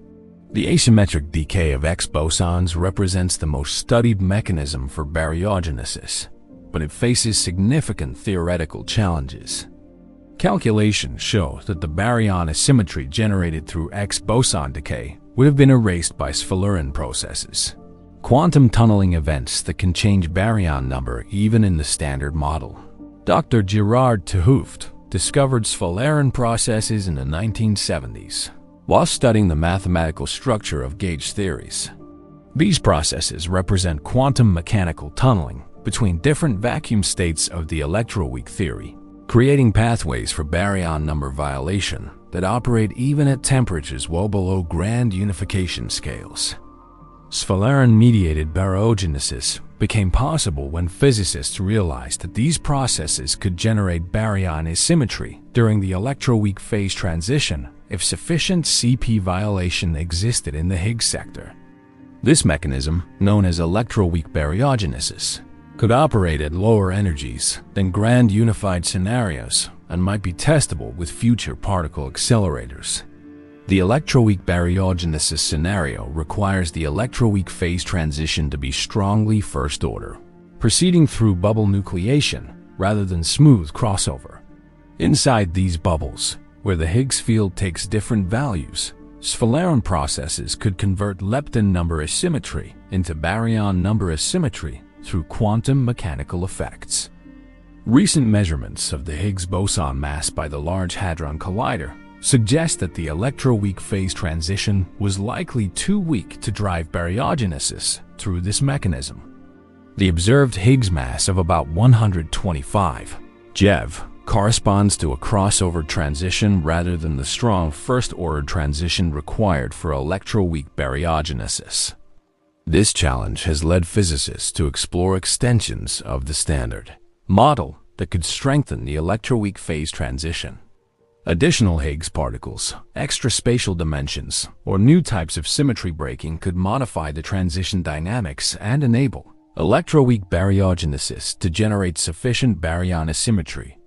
The asymmetric decay of X-bosons represents the most studied mechanism for baryogenesis, but it faces significant theoretical challenges. Calculations show that the baryon asymmetry generated through X-boson decay would have been erased by Sphaleron processes, quantum tunneling events that can change baryon number even in the standard model. Dr. Gerard 't Hooft discovered Sphaleron processes in the 1970s while studying the mathematical structure of gauge theories. These processes represent quantum mechanical tunneling between different vacuum states of the electroweak theory, creating pathways for baryon number violation that operate even at temperatures well below grand unification scales. Sphaleron-mediated baryogenesis became possible when physicists realized that these processes could generate baryon asymmetry during the electroweak phase transition if sufficient CP violation existed in the Higgs sector. This mechanism, known as electroweak baryogenesis, could operate at lower energies than grand unified scenarios and might be testable with future particle accelerators. The electroweak baryogenesis scenario requires the electroweak phase transition to be strongly first order, proceeding through bubble nucleation rather than smooth crossover. Inside these bubbles, where the Higgs field takes different values, Schleiden processes could convert lepton number asymmetry into baryon number asymmetry through quantum mechanical effects. Recent measurements of the Higgs boson mass by the Large Hadron Collider suggest that the electroweak phase transition was likely too weak to drive baryogenesis through this mechanism. The observed Higgs mass of about 125 GeV corresponds to a crossover transition rather than the strong first-order transition required for electroweak baryogenesis. This challenge has led physicists to explore extensions of the standard model that could strengthen the electroweak phase transition. Additional Higgs particles, extra spatial dimensions, or new types of symmetry breaking could modify the transition dynamics and enable electroweak baryogenesis to generate sufficient baryon asymmetry.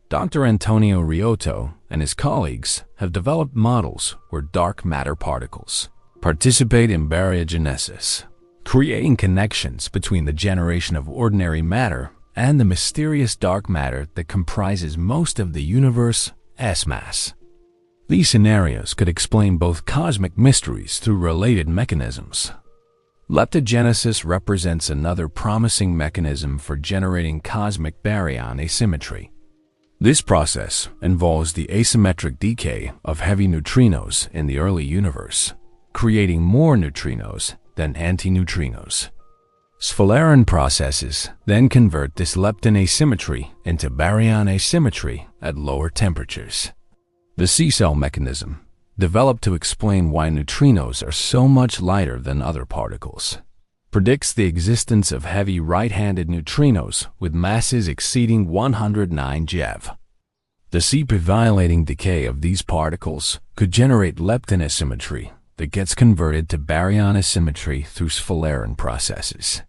Dr. Antonio Riotto and his colleagues have developed models where dark matter particles participate in baryogenesis, creating connections between the generation of ordinary matter and the mysterious dark matter that comprises most of the universe's mass. These scenarios could explain both cosmic mysteries through related mechanisms. Leptogenesis represents another promising mechanism for generating cosmic baryon asymmetry. This process involves the asymmetric decay of heavy neutrinos in the early universe, creating more neutrinos than antineutrinos. Schleiden processes then convert this lepton asymmetry into baryon asymmetry at lower temperatures. The C-cell mechanism, developed to explain why neutrinos are so much lighter than other particles, predicts the existence of heavy right-handed neutrinos with masses exceeding 109 GeV. The CP-violating decay of these particles could generate lepton asymmetry that gets converted to baryon asymmetry through Schleiden processes.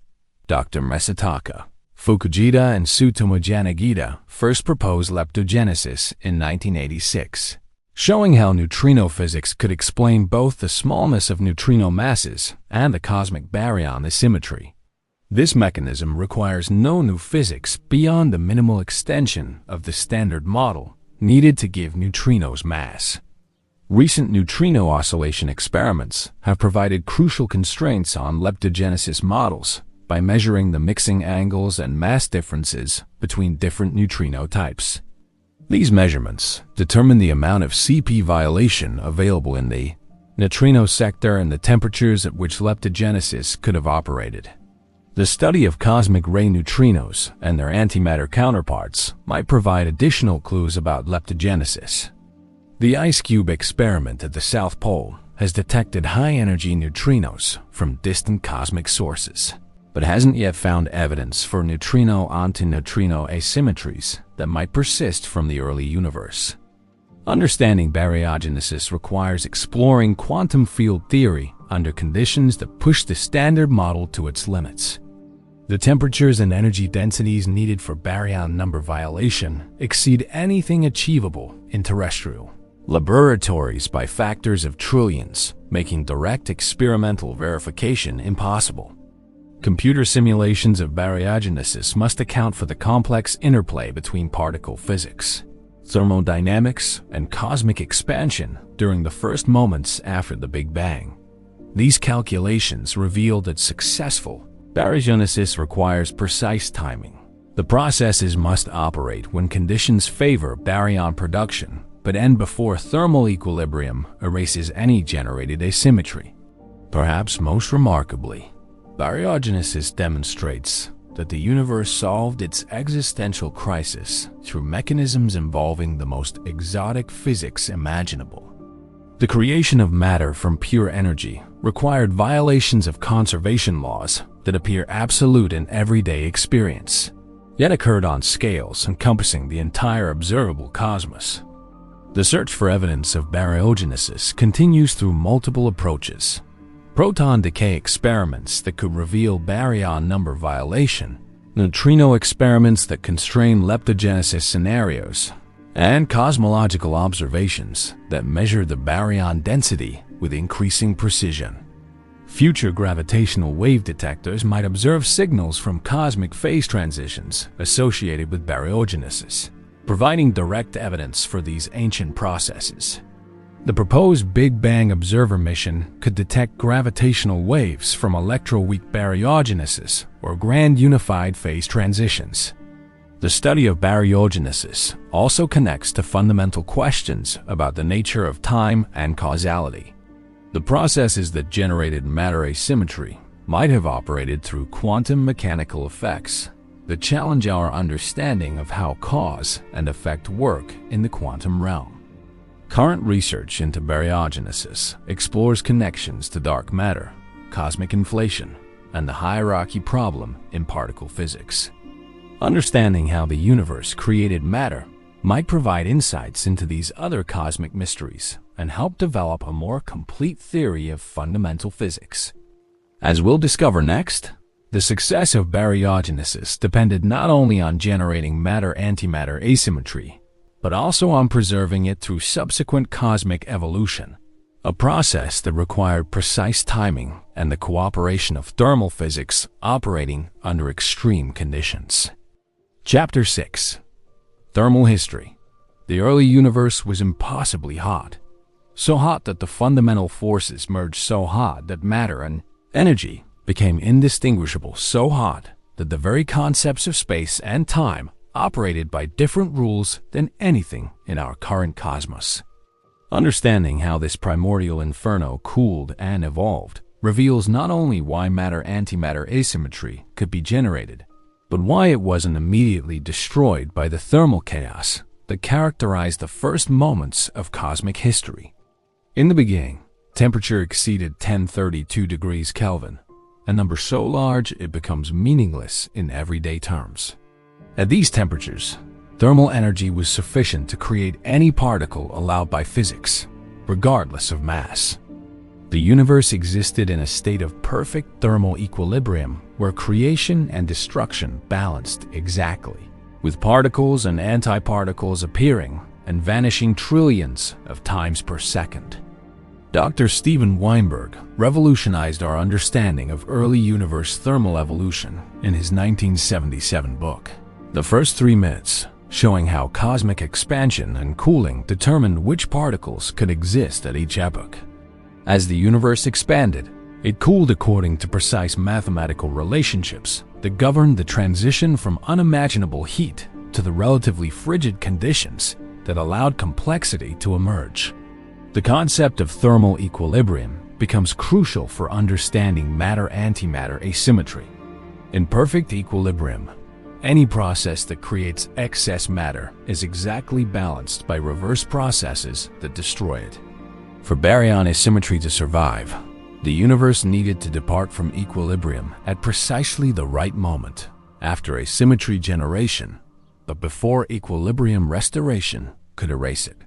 Dr. Masataka Fukujita and Tsutomu Yanagida first proposed leptogenesis in 1986, showing how neutrino physics could explain both the smallness of neutrino masses and the cosmic baryon asymmetry. This mechanism requires no new physics beyond the minimal extension of the standard model needed to give neutrinos mass. Recent neutrino oscillation experiments have provided crucial constraints on leptogenesis models by measuring the mixing angles and mass differences between different neutrino types. These measurements determine the amount of CP violation available in the neutrino sector and the temperatures at which leptogenesis could have operated. The study of cosmic ray neutrinos and their antimatter counterparts might provide additional clues about leptogenesis. The ice cube experiment at the South Pole has detected high-energy neutrinos from distant cosmic sources, but hasn't yet found evidence for neutrino-antineutrino asymmetries that might persist from the early universe. Understanding baryogenesis requires exploring quantum field theory under conditions that push the standard model to its limits. The temperatures and energy densities needed for baryon number violation exceed anything achievable in terrestrial laboratories by factors of trillions, making direct experimental verification impossible. Computer simulations of baryogenesis must account for the complex interplay between particle physics, thermodynamics, and cosmic expansion during the first moments after the Big Bang. These calculations reveal that successful baryogenesis requires precise timing. The processes must operate when conditions favor baryon production, but end before thermal equilibrium erases any generated asymmetry. Perhaps most remarkably, baryogenesis demonstrates that the universe solved its existential crisis through mechanisms involving the most exotic physics imaginable. The creation of matter from pure energy required violations of conservation laws that appear absolute in everyday experience, yet occurred on scales encompassing the entire observable cosmos. The search for evidence of baryogenesis continues through multiple approaches: proton decay experiments that could reveal baryon number violation, neutrino experiments that constrain leptogenesis scenarios, and cosmological observations that measure the baryon density with increasing precision. Future gravitational wave detectors might observe signals from cosmic phase transitions associated with baryogenesis, providing direct evidence for these ancient processes. The proposed Big Bang Observer mission could detect gravitational waves from electroweak baryogenesis or grand unified phase transitions. The study of baryogenesis also connects to fundamental questions about the nature of time and causality. The processes that generated matter asymmetry might have operated through quantum mechanical effects that challenge our understanding of how cause and effect work in the quantum realm. Current research into baryogenesis explores connections to dark matter, cosmic inflation, and the hierarchy problem in particle physics. Understanding how the universe created matter might provide insights into these other cosmic mysteries and help develop a more complete theory of fundamental physics. As we'll discover next, the success of baryogenesis depended not only on generating matter-antimatter asymmetry, but also on preserving it through subsequent cosmic evolution, a process that required precise timing and the cooperation of thermal physics operating under extreme conditions. Chapter 6. Thermal History. The early universe was impossibly hot. So hot that the fundamental forces merged so hot that matter and energy became indistinguishable, so hot that the very concepts of space and time operated by different rules than anything in our current cosmos. Understanding how this primordial inferno cooled and evolved reveals not only why matter-antimatter asymmetry could be generated, but why it wasn't immediately destroyed by the thermal chaos that characterized the first moments of cosmic history. In the beginning, temperature exceeded 1032 degrees Kelvin, a number so large it becomes meaningless in everyday terms. At these temperatures, thermal energy was sufficient to create any particle allowed by physics, regardless of mass. The universe existed in a state of perfect thermal equilibrium where creation and destruction balanced exactly, with particles and antiparticles appearing and vanishing trillions of times per second. Dr. Steven Weinberg revolutionized our understanding of early universe thermal evolution in his 1977 book. The first 3 minutes, showing how cosmic expansion and cooling determined which particles could exist at each epoch. As the universe expanded, it cooled according to precise mathematical relationships that governed the transition from unimaginable heat to the relatively frigid conditions that allowed complexity to emerge. The concept of thermal equilibrium becomes crucial for understanding matter-antimatter asymmetry. In perfect equilibrium, any process that creates excess matter is exactly balanced by reverse processes that destroy it. For baryon asymmetry to survive, the universe needed to depart from equilibrium at precisely the right moment, after a symmetry generation, but before equilibrium restoration could erase it.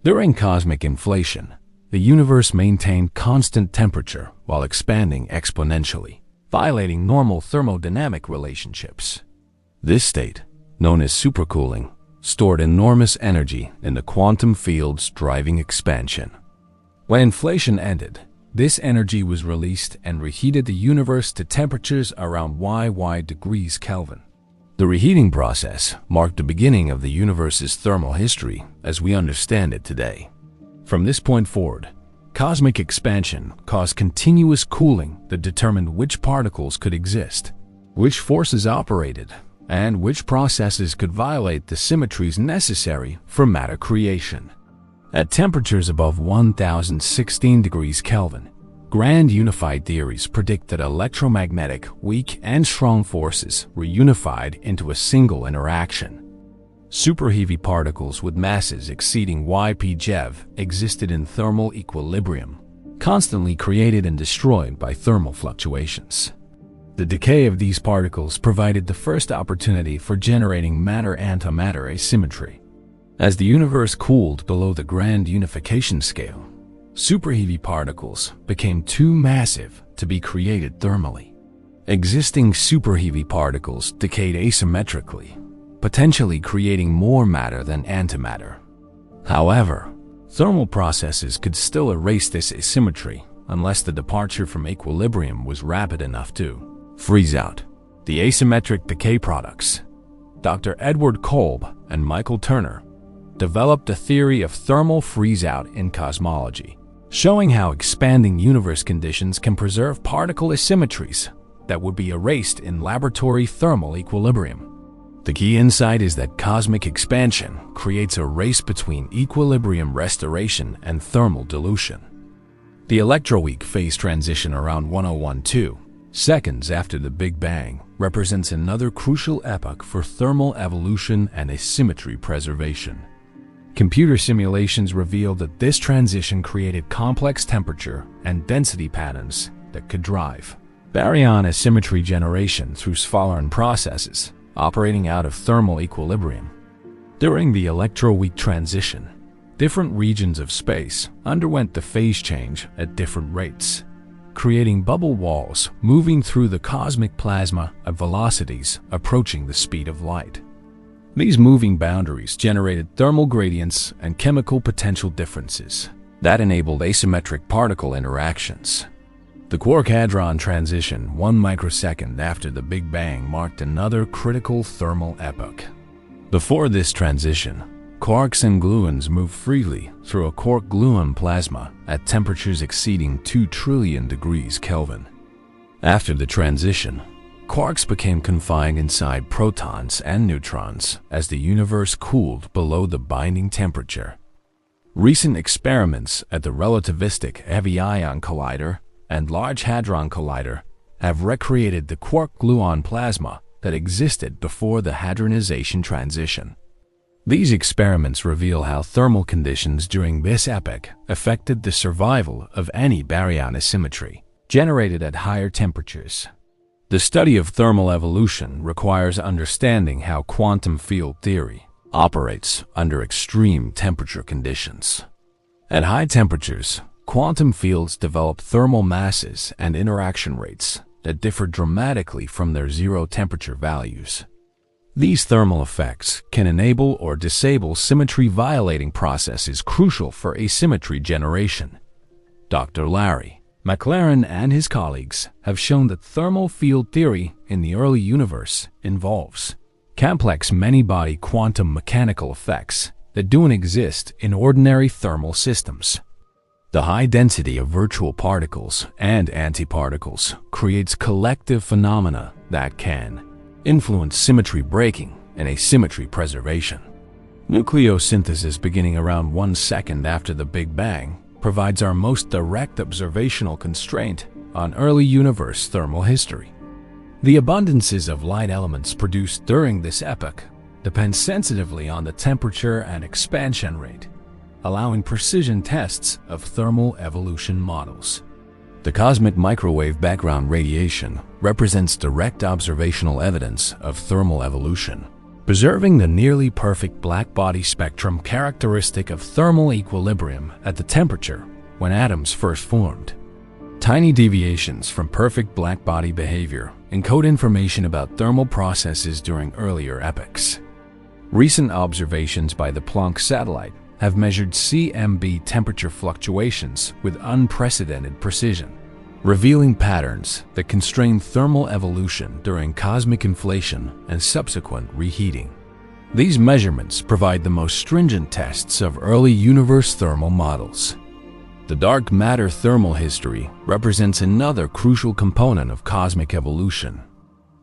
During cosmic inflation, the universe maintained constant temperature while expanding exponentially, violating normal thermodynamic relationships. This state, known as supercooling, stored enormous energy in the quantum fields driving expansion. When inflation ended, this energy was released and reheated the universe to temperatures around YY degrees Kelvin. The reheating process marked the beginning of the universe's thermal history as we understand it today. From this point forward, cosmic expansion caused continuous cooling that determined which particles could exist, which forces operated, and which processes could violate the symmetries necessary for matter creation. At temperatures above 1016 degrees Kelvin, grand unified theories predict that electromagnetic weak and strong forces were unified into a single interaction. Superheavy particles with masses exceeding ypGeV existed in thermal equilibrium, constantly created and destroyed by thermal fluctuations. The decay of these particles provided the first opportunity for generating matter-antimatter asymmetry. As the universe cooled below the grand unification scale, superheavy particles became too massive to be created thermally. Existing superheavy particles decayed asymmetrically, potentially creating more matter than antimatter. However, thermal processes could still erase this asymmetry unless the departure from equilibrium was rapid enough to freeze out. The asymmetric decay products. Dr. Edward Kolb and Michael Turner developed a theory of thermal freeze-out in cosmology, showing how expanding universe conditions can preserve particle asymmetries that would be erased in laboratory thermal equilibrium. The key insight is that cosmic expansion creates a race between equilibrium restoration and thermal dilution. The electroweak phase transition around 1012 seconds after the Big Bang represents another crucial epoch for thermal evolution and asymmetry preservation. Computer simulations revealed that this transition created complex temperature and density patterns that could drive baryon asymmetry generation through Sphaleron processes operating out of thermal equilibrium. During the electroweak transition, different regions of space underwent the phase change at different rates, creating bubble walls moving through the cosmic plasma at velocities approaching the speed of light. These moving boundaries generated thermal gradients and chemical potential differences that enabled asymmetric particle interactions. The quark-hadron transition 1 microsecond after the Big Bang marked another critical thermal epoch. Before this transition, quarks and gluons moved freely through a quark-gluon plasma at temperatures exceeding 2 trillion degrees Kelvin. After the transition, quarks became confined inside protons and neutrons as the universe cooled below the binding temperature. Recent experiments at the relativistic Heavy Ion Collider and Large Hadron Collider have recreated the quark-gluon plasma that existed before the hadronization transition. These experiments reveal how thermal conditions during this epoch affected the survival of any baryon asymmetry generated at higher temperatures. The study of thermal evolution requires understanding how quantum field theory operates under extreme temperature conditions. At high temperatures, quantum fields develop thermal masses and interaction rates that differ dramatically from their zero temperature values. These thermal effects can enable or disable symmetry-violating processes crucial for asymmetry generation. Dr. Larry McLaren and his colleagues have shown that thermal field theory in the early universe involves complex many-body quantum mechanical effects that don't exist in ordinary thermal systems. The high density of virtual particles and antiparticles creates collective phenomena that can influence symmetry breaking and asymmetry preservation. Nucleosynthesis beginning around 1 second after the Big Bang provides our most direct observational constraint on early universe thermal history. The abundances of light elements produced during this epoch depend sensitively on the temperature and expansion rate, allowing precision tests of thermal evolution models. The cosmic microwave background radiation represents direct observational evidence of thermal evolution, preserving the nearly perfect black body spectrum characteristic of thermal equilibrium at the temperature when atoms first formed. Tiny deviations from perfect black body behavior encode information about thermal processes during earlier epochs. Recent observations by the Planck satellite have measured CMB temperature fluctuations with unprecedented precision, revealing patterns that constrain thermal evolution during cosmic inflation and subsequent reheating. These measurements provide the most stringent tests of early universe thermal models. The dark matter thermal history represents another crucial component of cosmic evolution.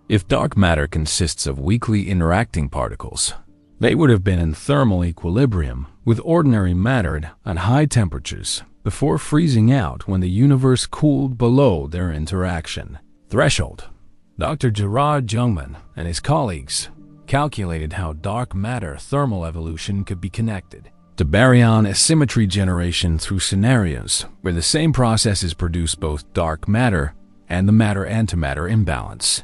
If dark matter consists of weakly interacting particles, they would have been in thermal equilibrium with ordinary matter at high temperatures before freezing out when the universe cooled below their interaction threshold. Dr. Gerard Jungmann and his colleagues calculated how dark matter thermal evolution could be connected to baryon asymmetry generation through scenarios where the same processes produce both dark matter and the matter-antimatter imbalance.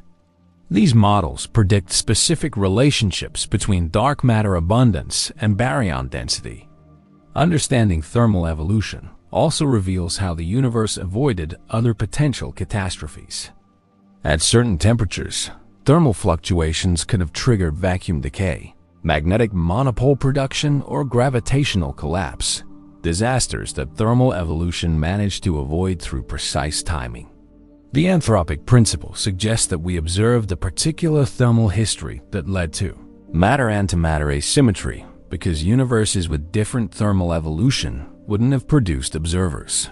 These models predict specific relationships between dark matter abundance and baryon density. Understanding thermal evolution also reveals how the universe avoided other potential catastrophes. At certain temperatures, thermal fluctuations could have triggered vacuum decay, magnetic monopole production, or gravitational collapse, disasters that thermal evolution managed to avoid through precise timing. The anthropic principle suggests that we observed a particular thermal history that led to matter-antimatter asymmetry, because universes with different thermal evolution wouldn't have produced observers.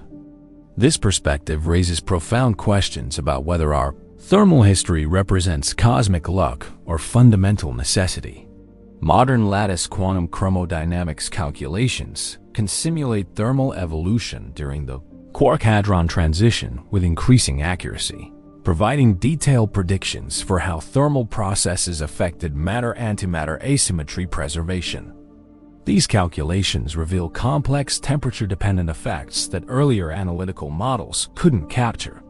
This perspective raises profound questions about whether our thermal history represents cosmic luck or fundamental necessity. Modern lattice quantum chromodynamics calculations can simulate thermal evolution during the quark-hadron transition with increasing accuracy, providing detailed predictions for how thermal processes affected matter-antimatter asymmetry preservation. These calculations reveal complex temperature-dependent effects that earlier analytical models couldn't capture.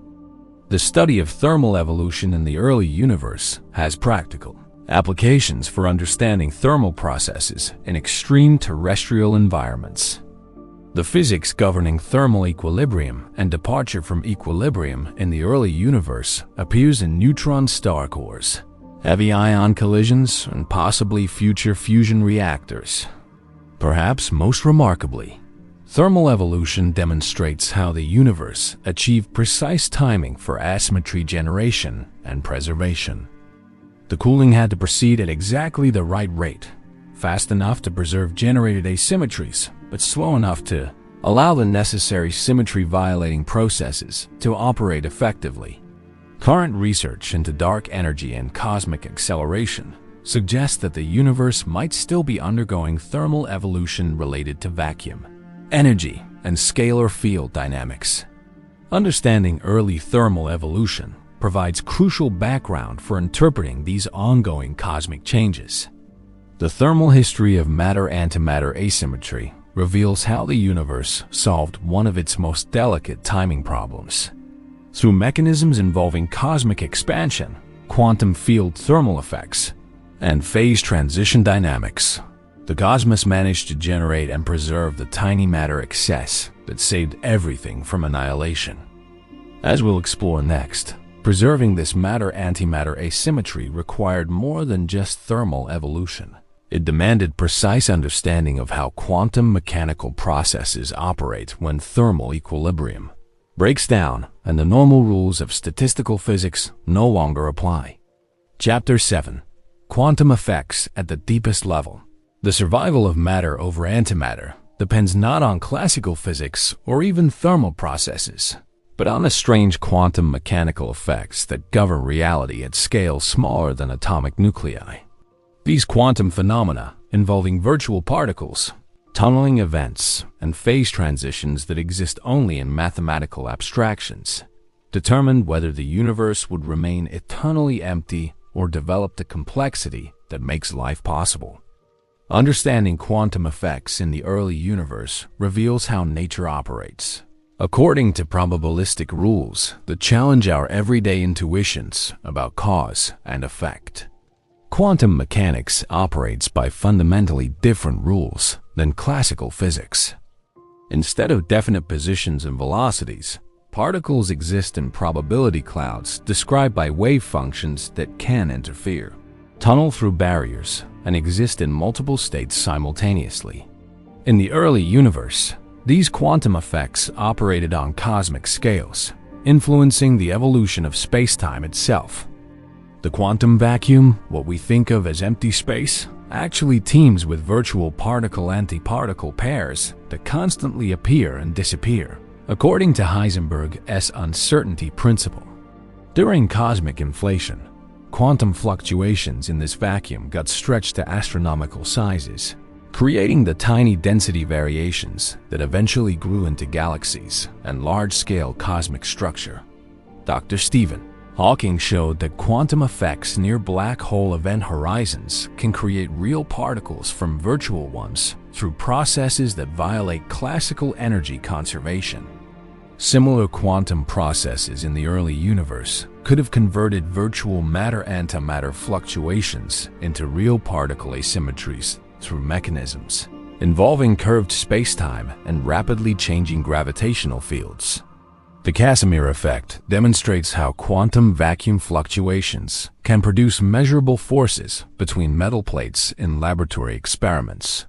The study of thermal evolution in the early universe has practical applications for understanding thermal processes in extreme terrestrial environments. The physics governing thermal equilibrium and departure from equilibrium in the early universe appears in neutron star cores, heavy ion collisions, and possibly future fusion reactors. Perhaps most remarkably, thermal evolution demonstrates how the universe achieved precise timing for asymmetry generation and preservation. The cooling had to proceed at exactly the right rate, fast enough to preserve generated asymmetries, but slow enough to allow the necessary symmetry-violating processes to operate effectively. Current research into dark energy and cosmic acceleration suggests that the universe might still be undergoing thermal evolution related to vacuum, energy, and scalar field dynamics. Understanding early thermal evolution provides crucial background for interpreting these ongoing cosmic changes. The thermal history of matter-antimatter asymmetry reveals how the universe solved one of its most delicate timing problems. Through mechanisms involving cosmic expansion, quantum field thermal effects, and phase transition dynamics, the cosmos managed to generate and preserve the tiny matter excess that saved everything from annihilation. As we'll explore next, preserving this matter-antimatter asymmetry required more than just thermal evolution. It demanded precise understanding of how quantum mechanical processes operate when thermal equilibrium breaks down and the normal rules of statistical physics no longer apply. Chapter 7. Quantum effects at the deepest level. The survival of matter over antimatter depends not on classical physics or even thermal processes, but on the strange quantum mechanical effects that govern reality at scales smaller than atomic nuclei. These quantum phenomena, involving virtual particles, tunneling events, and phase transitions that exist only in mathematical abstractions, determined whether the universe would remain eternally empty or develop the complexity that makes life possible. Understanding quantum effects in the early universe reveals how nature operates according to probabilistic rules that challenge our everyday intuitions about cause and effect. Quantum mechanics operates by fundamentally different rules than classical physics. Instead of definite positions and velocities, particles exist in probability clouds described by wave functions that can interfere, tunnel through barriers, and exist in multiple states simultaneously. In the early universe, these quantum effects operated on cosmic scales, influencing the evolution of space-time itself. The quantum vacuum, what we think of as empty space, actually teems with virtual particle-antiparticle pairs that constantly appear and disappear, according to Heisenberg's uncertainty principle. During cosmic inflation, quantum fluctuations in this vacuum got stretched to astronomical sizes, creating the tiny density variations that eventually grew into galaxies and large-scale cosmic structure. Dr. Stephen Hawking showed that quantum effects near black hole event horizons can create real particles from virtual ones through processes that violate classical energy conservation. Similar quantum processes in the early universe could have converted virtual matter-antimatter fluctuations into real particle asymmetries through mechanisms involving curved spacetime and rapidly changing gravitational fields. The Casimir effect demonstrates how quantum vacuum fluctuations can produce measurable forces between metal plates in laboratory experiments.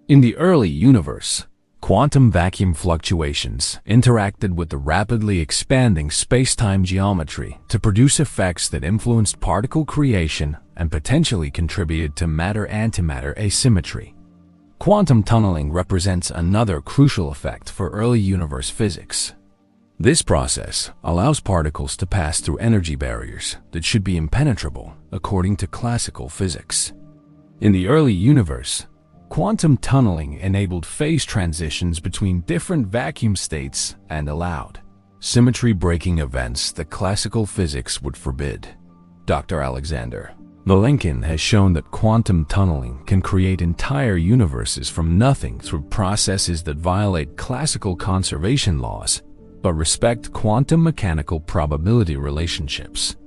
In the early universe, Quantum vacuum fluctuations interacted with the rapidly expanding space-time geometry to produce effects that influenced particle creation and potentially contributed to matter-antimatter asymmetry. Quantum tunneling represents another crucial effect for early universe physics. This process allows particles to pass through energy barriers that should be impenetrable according to classical physics. In the early universe, quantum tunneling enabled phase transitions between different vacuum states and allowed symmetry-breaking events that classical physics would forbid. Dr. Alexander Lincoln has shown that quantum tunneling can create entire universes from nothing through processes that violate classical conservation laws but respect quantum mechanical probability relationships.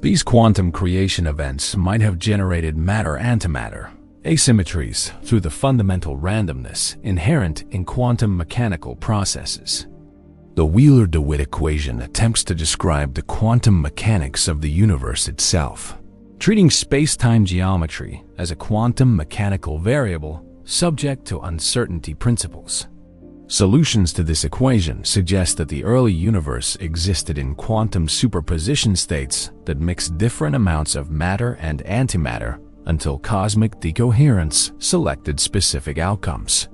These quantum creation events might have generated matter-antimatter asymmetries through the fundamental randomness inherent in quantum mechanical processes. The Wheeler-DeWitt equation attempts to describe the quantum mechanics of the universe itself, treating space-time geometry as a quantum mechanical variable subject to uncertainty principles. Solutions to this equation suggest that the early universe existed in quantum superposition states that mixed different amounts of matter and antimatter until cosmic decoherence selected specific outcomes.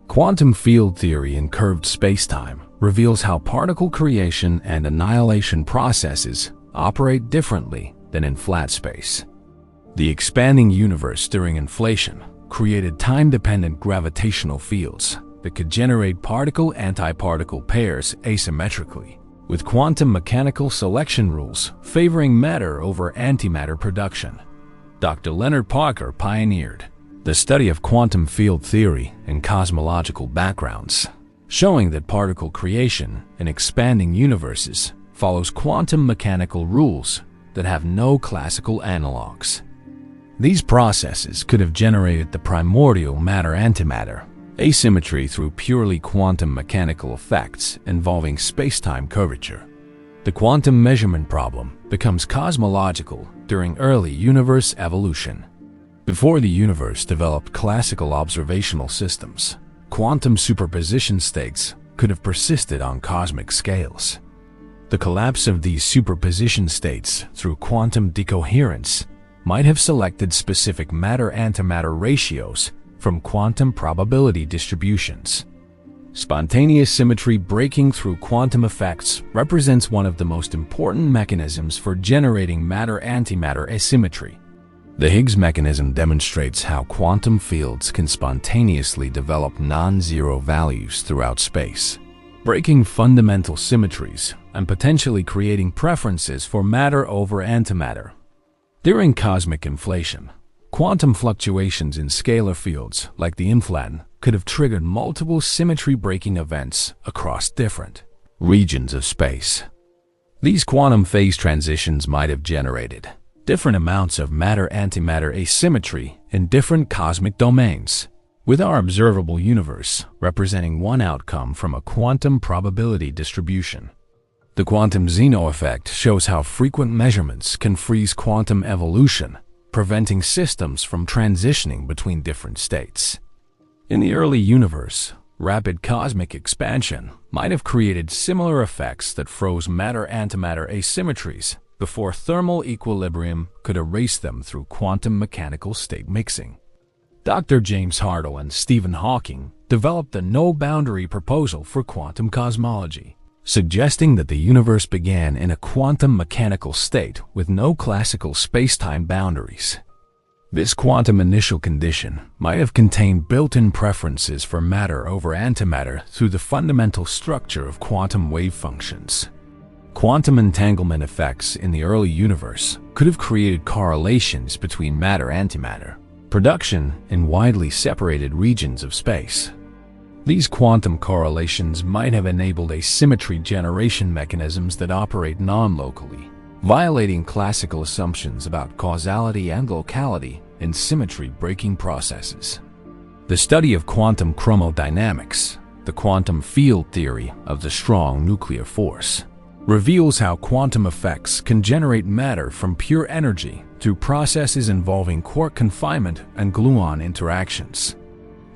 Quantum field theory in curved spacetime reveals how particle creation and annihilation processes operate differently than in flat space. The expanding universe during inflation created time-dependent gravitational fields that could generate particle-antiparticle pairs asymmetrically, with quantum mechanical selection rules favoring matter over antimatter production. Dr. Leonard Parker pioneered the study of quantum field theory and cosmological backgrounds, showing that particle creation in expanding universes follows quantum mechanical rules that have no classical analogs. These processes could have generated the primordial matter-antimatter asymmetry through purely quantum mechanical effects involving space-time curvature. The quantum measurement problem becomes cosmological during early universe evolution. Before the universe developed classical observational systems, quantum superposition states could have persisted on cosmic scales. The collapse of these superposition states through quantum decoherence might have selected specific matter-antimatter ratios from quantum probability distributions. Spontaneous symmetry breaking through quantum effects represents one of the most important mechanisms for generating matter-antimatter asymmetry. The Higgs mechanism demonstrates how quantum fields can spontaneously develop non-zero values throughout space, breaking fundamental symmetries and potentially creating preferences for matter over antimatter. During cosmic inflation, quantum fluctuations in scalar fields like the inflaton could have triggered multiple symmetry-breaking events across different regions of space. These quantum phase transitions might have generated different amounts of matter-antimatter asymmetry in different cosmic domains, with our observable universe representing one outcome from a quantum probability distribution. The quantum Zeno effect shows how frequent measurements can freeze quantum evolution, preventing systems from transitioning between different states. In the early universe, rapid cosmic expansion might have created similar effects that froze matter-antimatter asymmetries before thermal equilibrium could erase them through quantum mechanical state mixing. Dr. James Hartle and Stephen Hawking developed the no-boundary proposal for quantum cosmology, suggesting that the universe began in a quantum mechanical state with no classical space-time boundaries. This quantum initial condition might have contained built-in preferences for matter over antimatter through the fundamental structure of quantum wave functions. Quantum entanglement effects in the early universe could have created correlations between matter-antimatter production in widely separated regions of space. These quantum correlations might have enabled asymmetry generation mechanisms that operate non-locally, violating classical assumptions about causality and locality in symmetry-breaking processes. The study of quantum chromodynamics, the quantum field theory of the strong nuclear force, reveals how quantum effects can generate matter from pure energy through processes involving quark confinement and gluon interactions.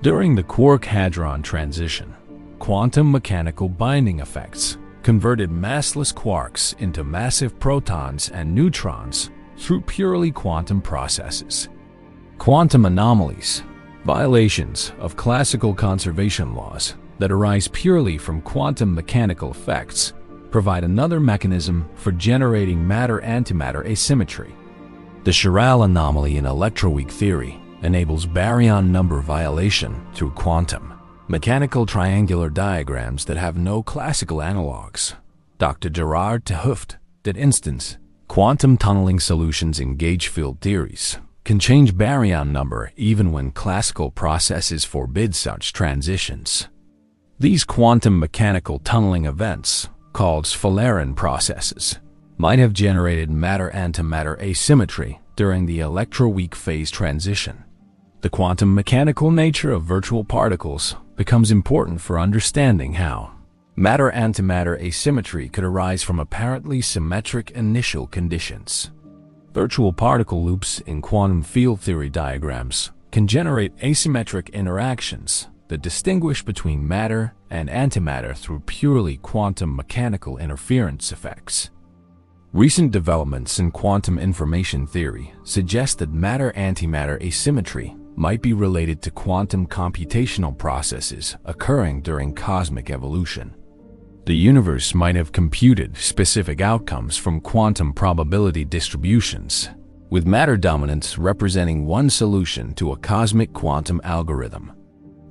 During the quark-hadron transition, quantum mechanical binding effects converted massless quarks into massive protons and neutrons through purely quantum processes. Quantum anomalies, violations of classical conservation laws that arise purely from quantum mechanical effects, provide another mechanism for generating matter-antimatter asymmetry. The Chiral anomaly in electroweak theory enables baryon number violation through quantum mechanical triangular diagrams that have no classical analogs. Dr. Gerard 't Hooft did instance quantum tunneling solutions in gauge field theories can change baryon number even when classical processes forbid such transitions. These quantum mechanical tunneling events, called Sphalerine processes, might have generated matter-antimatter asymmetry during the electroweak phase transition. The quantum mechanical nature of virtual particles becomes important for understanding how matter-antimatter asymmetry could arise from apparently symmetric initial conditions. Virtual particle loops in quantum field theory diagrams can generate asymmetric interactions that distinguish between matter and antimatter through purely quantum mechanical interference effects. Recent developments in quantum information theory suggest that matter-antimatter asymmetry might be related to quantum computational processes occurring during cosmic evolution. The universe might have computed specific outcomes from quantum probability distributions, with matter dominance representing one solution to a cosmic quantum algorithm.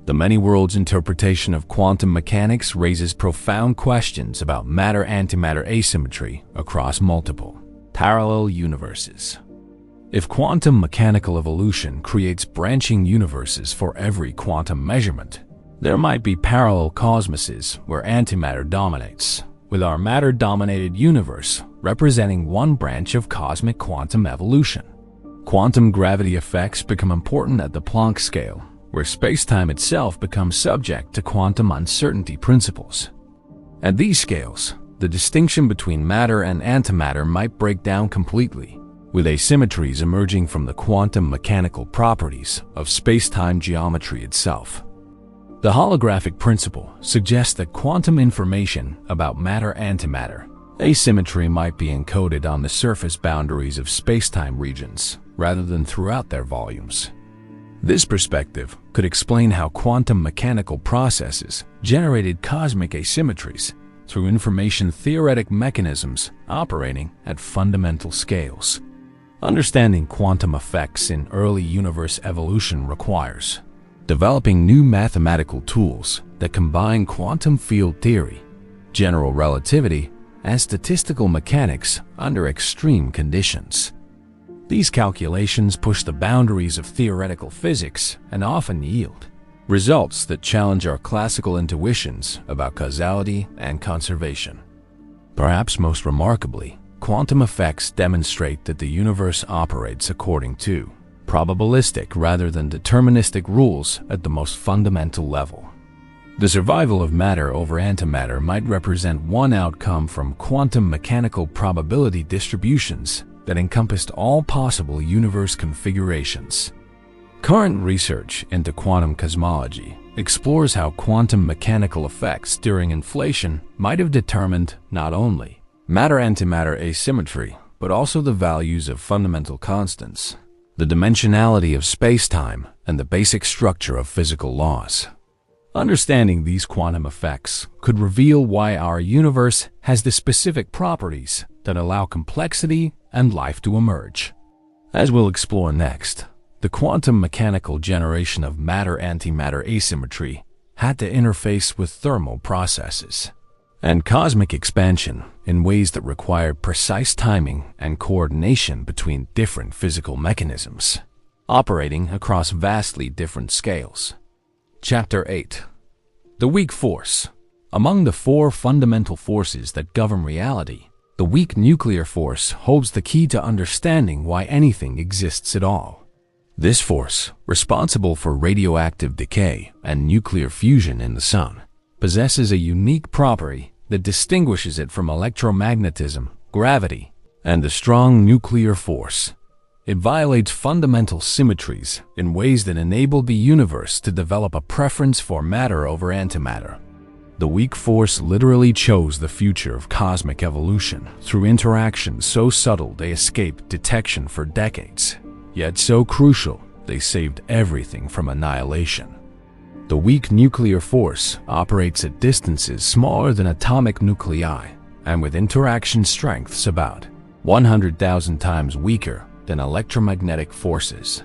The many-worlds interpretation of quantum mechanics raises profound questions about matter-antimatter asymmetry across multiple, parallel universes. If quantum mechanical evolution creates branching universes for every quantum measurement, there might be parallel cosmoses where antimatter dominates, with our matter-dominated universe representing one branch of cosmic quantum evolution. Quantum gravity effects become important at the Planck scale, where space-time itself becomes subject to quantum uncertainty principles. At these scales, the distinction between matter and antimatter might break down completely, with asymmetries emerging from the quantum mechanical properties of space-time geometry itself. The holographic principle suggests that quantum information about matter-antimatter asymmetry might be encoded on the surface boundaries of space-time regions rather than throughout their volumes. This perspective could explain how quantum mechanical processes generated cosmic asymmetries through information-theoretic mechanisms operating at fundamental scales. Understanding quantum effects in early universe evolution requires developing new mathematical tools that combine quantum field theory, general relativity, and statistical mechanics under extreme conditions. These calculations push the boundaries of theoretical physics and often yield results that challenge our classical intuitions about causality and conservation. Perhaps most remarkably, quantum effects demonstrate that the universe operates according to probabilistic rather than deterministic rules at the most fundamental level. The survival of matter over antimatter might represent one outcome from quantum mechanical probability distributions that encompassed all possible universe configurations. Current research into quantum cosmology explores how quantum mechanical effects during inflation might have determined not only matter-antimatter asymmetry, but also the values of fundamental constants, the dimensionality of space-time, and the basic structure of physical laws. Understanding these quantum effects could reveal why our universe has the specific properties that allow complexity and life to emerge. As we'll explore next, the quantum mechanical generation of matter-antimatter asymmetry had to interface with thermal processes and cosmic expansion in ways that required precise timing and coordination between different physical mechanisms, operating across vastly different scales. Chapter 8. The Weak Force. Among the four fundamental forces that govern reality, the weak nuclear force holds the key to understanding why anything exists at all. This force, responsible for radioactive decay and nuclear fusion in the Sun, possesses a unique property that distinguishes it from electromagnetism, gravity, and the strong nuclear force. It violates fundamental symmetries in ways that enable the universe to develop a preference for matter over antimatter. The weak force literally chose the future of cosmic evolution through interactions so subtle they escaped detection for decades, yet so crucial they saved everything from annihilation. The weak nuclear force operates at distances smaller than atomic nuclei and with interaction strengths about 100,000 times weaker than electromagnetic forces.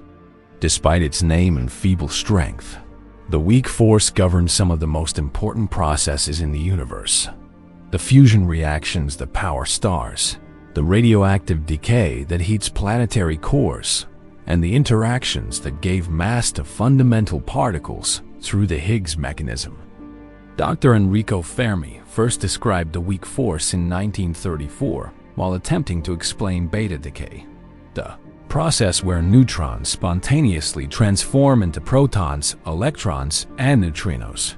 Despite its name and feeble strength, the weak force governs some of the most important processes in the universe. The fusion reactions that power stars, the radioactive decay that heats planetary cores, and the interactions that gave mass to fundamental particles through the Higgs mechanism. Dr. Enrico Fermi first described the weak force in 1934 while attempting to explain beta decay, the process where neutrons spontaneously transform into protons, electrons, and neutrinos.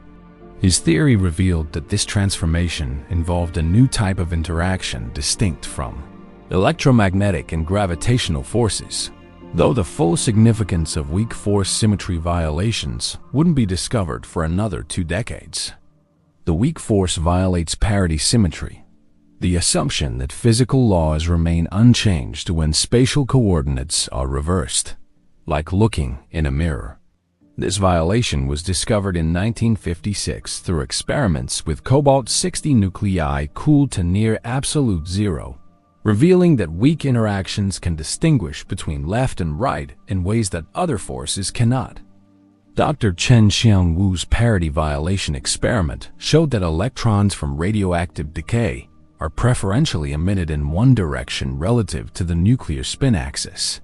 His theory revealed that this transformation involved a new type of interaction distinct from electromagnetic and gravitational forces, though the full significance of weak force symmetry violations wouldn't be discovered for another 2 decades. The weak force violates parity symmetry, the assumption that physical laws remain unchanged when spatial coordinates are reversed, like looking in a mirror. This violation was discovered in 1956 through experiments with cobalt-60 nuclei cooled to near absolute zero, revealing that weak interactions can distinguish between left and right in ways that other forces cannot. Dr. Chen Xiangwu's parity violation experiment showed that electrons from radioactive decay are preferentially emitted in one direction relative to the nuclear spin axis.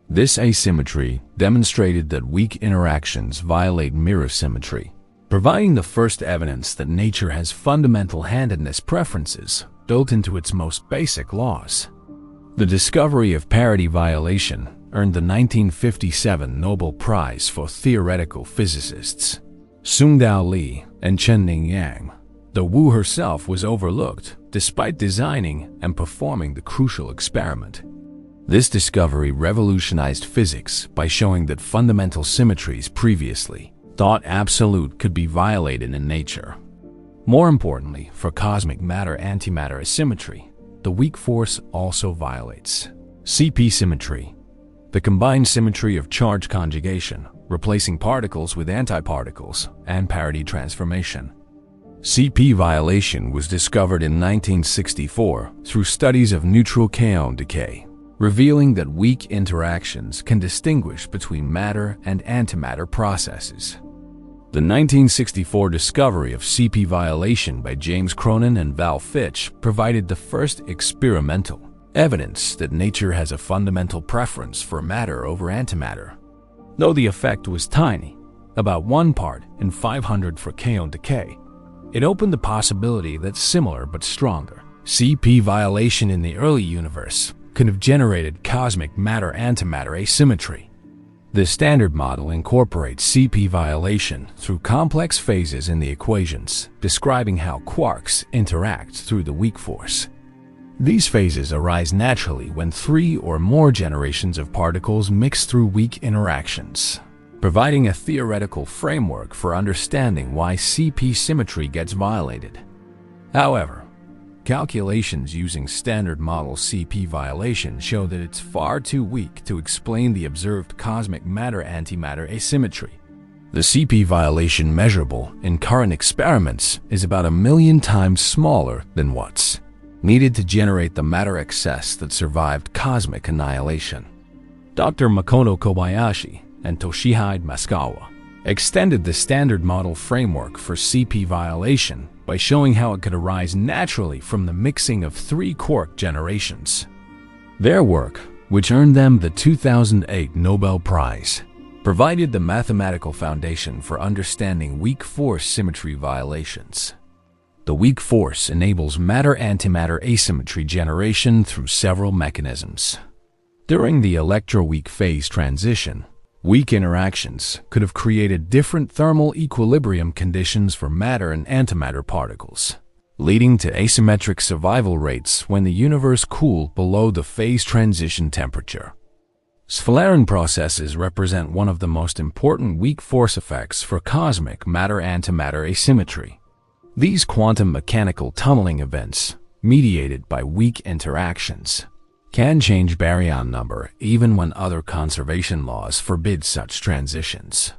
This asymmetry demonstrated that weak interactions violate mirror symmetry, providing the first evidence that nature has fundamental handedness preferences built into its most basic laws. The discovery of parity violation earned the 1957 Nobel Prize for theoretical physicists Tsung-Dao Lee and Chen-Ning Yang. Though Wu herself was overlooked despite designing and performing the crucial experiment. This discovery revolutionized physics by showing that fundamental symmetries previously thought absolute could be violated in nature. More importantly, for cosmic matter-antimatter asymmetry, the weak force also violates CP symmetry, the combined symmetry of charge conjugation, replacing particles with antiparticles, and parity transformation. CP violation was discovered in 1964 through studies of neutral kaon decay, revealing that weak interactions can distinguish between matter and antimatter processes. The 1964 discovery of CP violation by James Cronin and Val Fitch provided the first experimental evidence that nature has a fundamental preference for matter over antimatter. Though the effect was tiny, about 1 part in 500 for kaon decay, it opened the possibility that similar but stronger CP violation in the early universe could have generated cosmic matter-antimatter asymmetry. The Standard Model incorporates CP violation through complex phases in the equations, describing how quarks interact through the weak force. These phases arise naturally when 3 or more generations of particles mix through weak interactions, providing a theoretical framework for understanding why CP symmetry gets violated. However, calculations using Standard Model CP violation show that it's far too weak to explain the observed cosmic matter-antimatter asymmetry. The CP violation measurable in current experiments is about 1,000,000 times smaller than what's needed to generate the matter excess that survived cosmic annihilation. Dr. Makoto Kobayashi and Toshihide Masukawa extended the Standard Model framework for CP violation by showing how it could arise naturally from the mixing of 3 quark generations. Their work, which earned them the 2008 Nobel Prize, provided the mathematical foundation for understanding weak force symmetry violations. The weak force enables matter-antimatter asymmetry generation through several mechanisms. During the electroweak phase transition, weak interactions could have created different thermal equilibrium conditions for matter and antimatter particles, leading to asymmetric survival rates when the universe cooled below the phase transition temperature. Sphaleron processes represent one of the most important weak force effects for cosmic matter-antimatter asymmetry. These quantum mechanical tunneling events, mediated by weak interactions, can change baryon number even when other conservation laws forbid such transitions.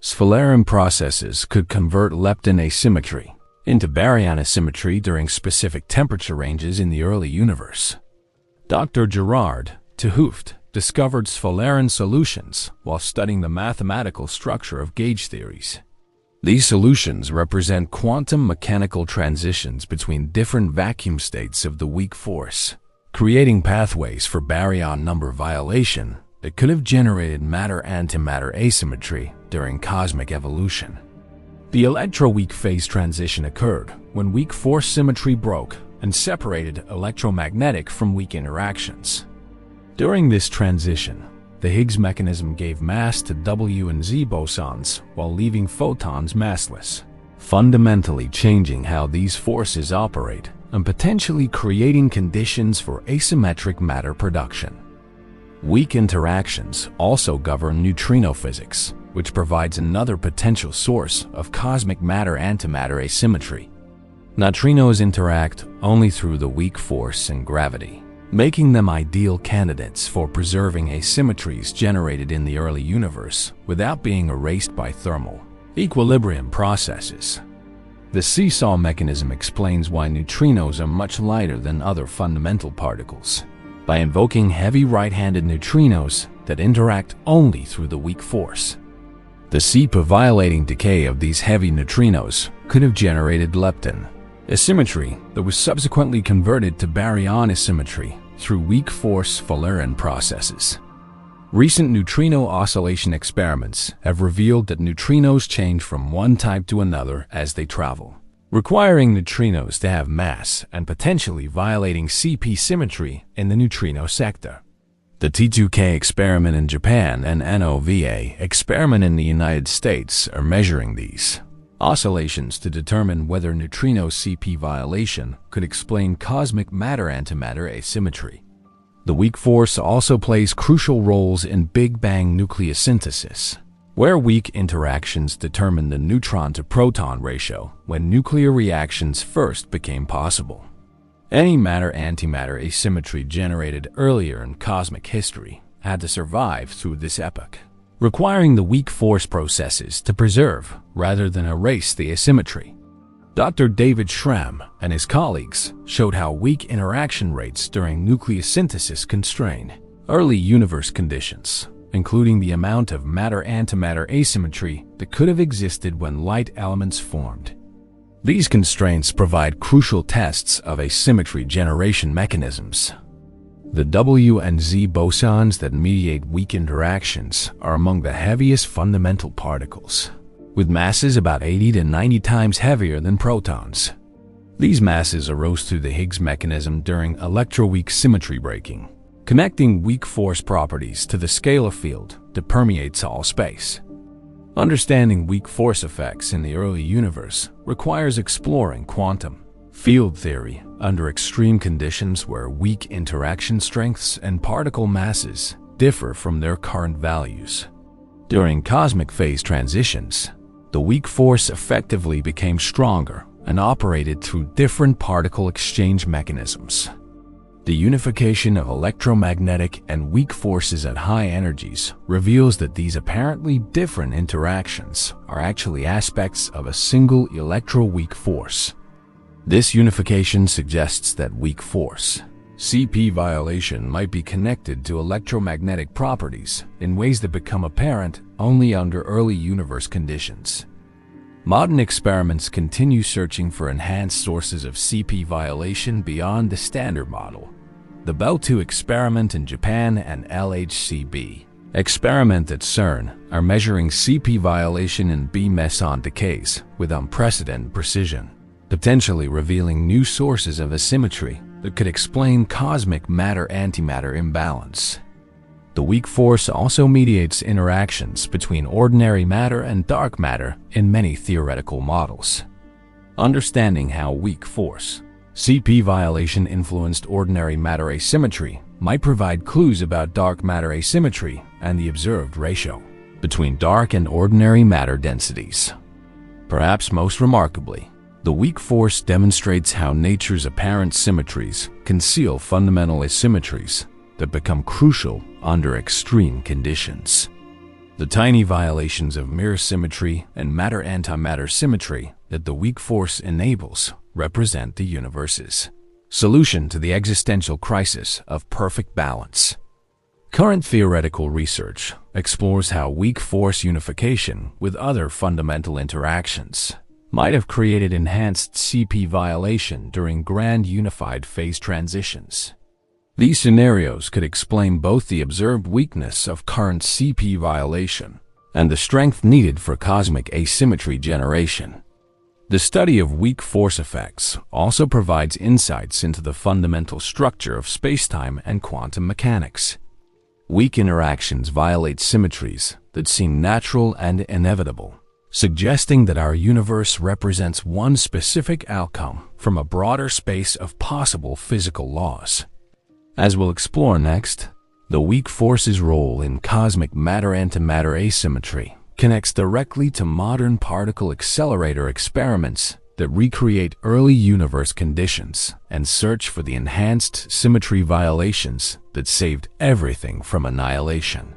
Sphaleron processes could convert lepton asymmetry into baryon asymmetry during specific temperature ranges in the early universe. Dr. Gerard 't Hooft discovered Sphaleron solutions while studying the mathematical structure of gauge theories. These solutions represent quantum mechanical transitions between different vacuum states of the weak force, creating pathways for baryon number violation that could have generated matter-antimatter asymmetry during cosmic evolution. The electroweak phase transition occurred when weak force symmetry broke and separated electromagnetic from weak interactions. During this transition, the Higgs mechanism gave mass to W and Z bosons while leaving photons massless, fundamentally changing how these forces operate and potentially creating conditions for asymmetric matter production. Weak interactions also govern neutrino physics, which provides another potential source of cosmic matter-antimatter asymmetry. Neutrinos interact only through the weak force and gravity, making them ideal candidates for preserving asymmetries generated in the early universe without being erased by thermal equilibrium processes. The seesaw mechanism explains why neutrinos are much lighter than other fundamental particles, by invoking heavy right-handed neutrinos that interact only through the weak force. The CP-violating decay of these heavy neutrinos could have generated lepton asymmetry that was subsequently converted to baryon asymmetry through weak force Sphaleron processes. Recent neutrino oscillation experiments have revealed that neutrinos change from one type to another as they travel, requiring neutrinos to have mass and potentially violating CP symmetry in the neutrino sector. The T2K experiment in Japan and NOVA experiment in the United States are measuring these oscillations to determine whether neutrino CP violation could explain cosmic matter-antimatter asymmetry. The weak force also plays crucial roles in Big Bang nucleosynthesis, where weak interactions determine the neutron-to-proton ratio when nuclear reactions first became possible. Any matter-antimatter asymmetry generated earlier in cosmic history had to survive through this epoch, requiring the weak force processes to preserve rather than erase the asymmetry. Dr. David Schramm and his colleagues showed how weak interaction rates during nucleosynthesis constrain early universe conditions, including the amount of matter-antimatter asymmetry that could have existed when light elements formed. These constraints provide crucial tests of asymmetry generation mechanisms. The W and Z bosons that mediate weak interactions are among the heaviest fundamental particles, with masses about 80 to 90 times heavier than protons. These masses arose through the Higgs mechanism during electroweak symmetry breaking, connecting weak force properties to the scalar field that permeates all space. Understanding weak force effects in the early universe requires exploring quantum field theory under extreme conditions where weak interaction strengths and particle masses differ from their current values. During cosmic phase transitions, the weak force effectively became stronger and operated through different particle exchange mechanisms. The unification of electromagnetic and weak forces at high energies reveals that these apparently different interactions are actually aspects of a single electroweak force. This unification suggests that weak force CP violation might be connected to electromagnetic properties in ways that become apparent only under early universe conditions. Modern experiments continue searching for enhanced sources of CP violation beyond the standard model. The Bell-2 experiment in Japan and LHCb experiment at CERN are measuring CP violation in B meson decays with unprecedented precision, potentially revealing new sources of asymmetry that could explain cosmic matter-antimatter imbalance. The weak force also mediates interactions between ordinary matter and dark matter in many theoretical models. Understanding how weak force CP violation influenced ordinary matter asymmetry might provide clues about dark matter asymmetry and the observed ratio between dark and ordinary matter densities. Perhaps most remarkably, the weak force demonstrates how nature's apparent symmetries conceal fundamental asymmetries that become crucial under extreme conditions. The tiny violations of mirror symmetry and matter-antimatter symmetry that the weak force enables represent the universe's solution to the existential crisis of perfect balance. Current theoretical research explores how weak force unification with other fundamental interactions might have created enhanced CP violation during grand unified phase transitions. These scenarios could explain both the observed weakness of current CP violation and the strength needed for cosmic asymmetry generation. The study of weak force effects also provides insights into the fundamental structure of spacetime and quantum mechanics. Weak interactions violate symmetries that seem natural and inevitable, suggesting that our universe represents one specific outcome from a broader space of possible physical laws. As we'll explore next, the weak force's role in cosmic matter-antimatter asymmetry connects directly to modern particle accelerator experiments that recreate early universe conditions and search for the enhanced symmetry violations that saved everything from annihilation.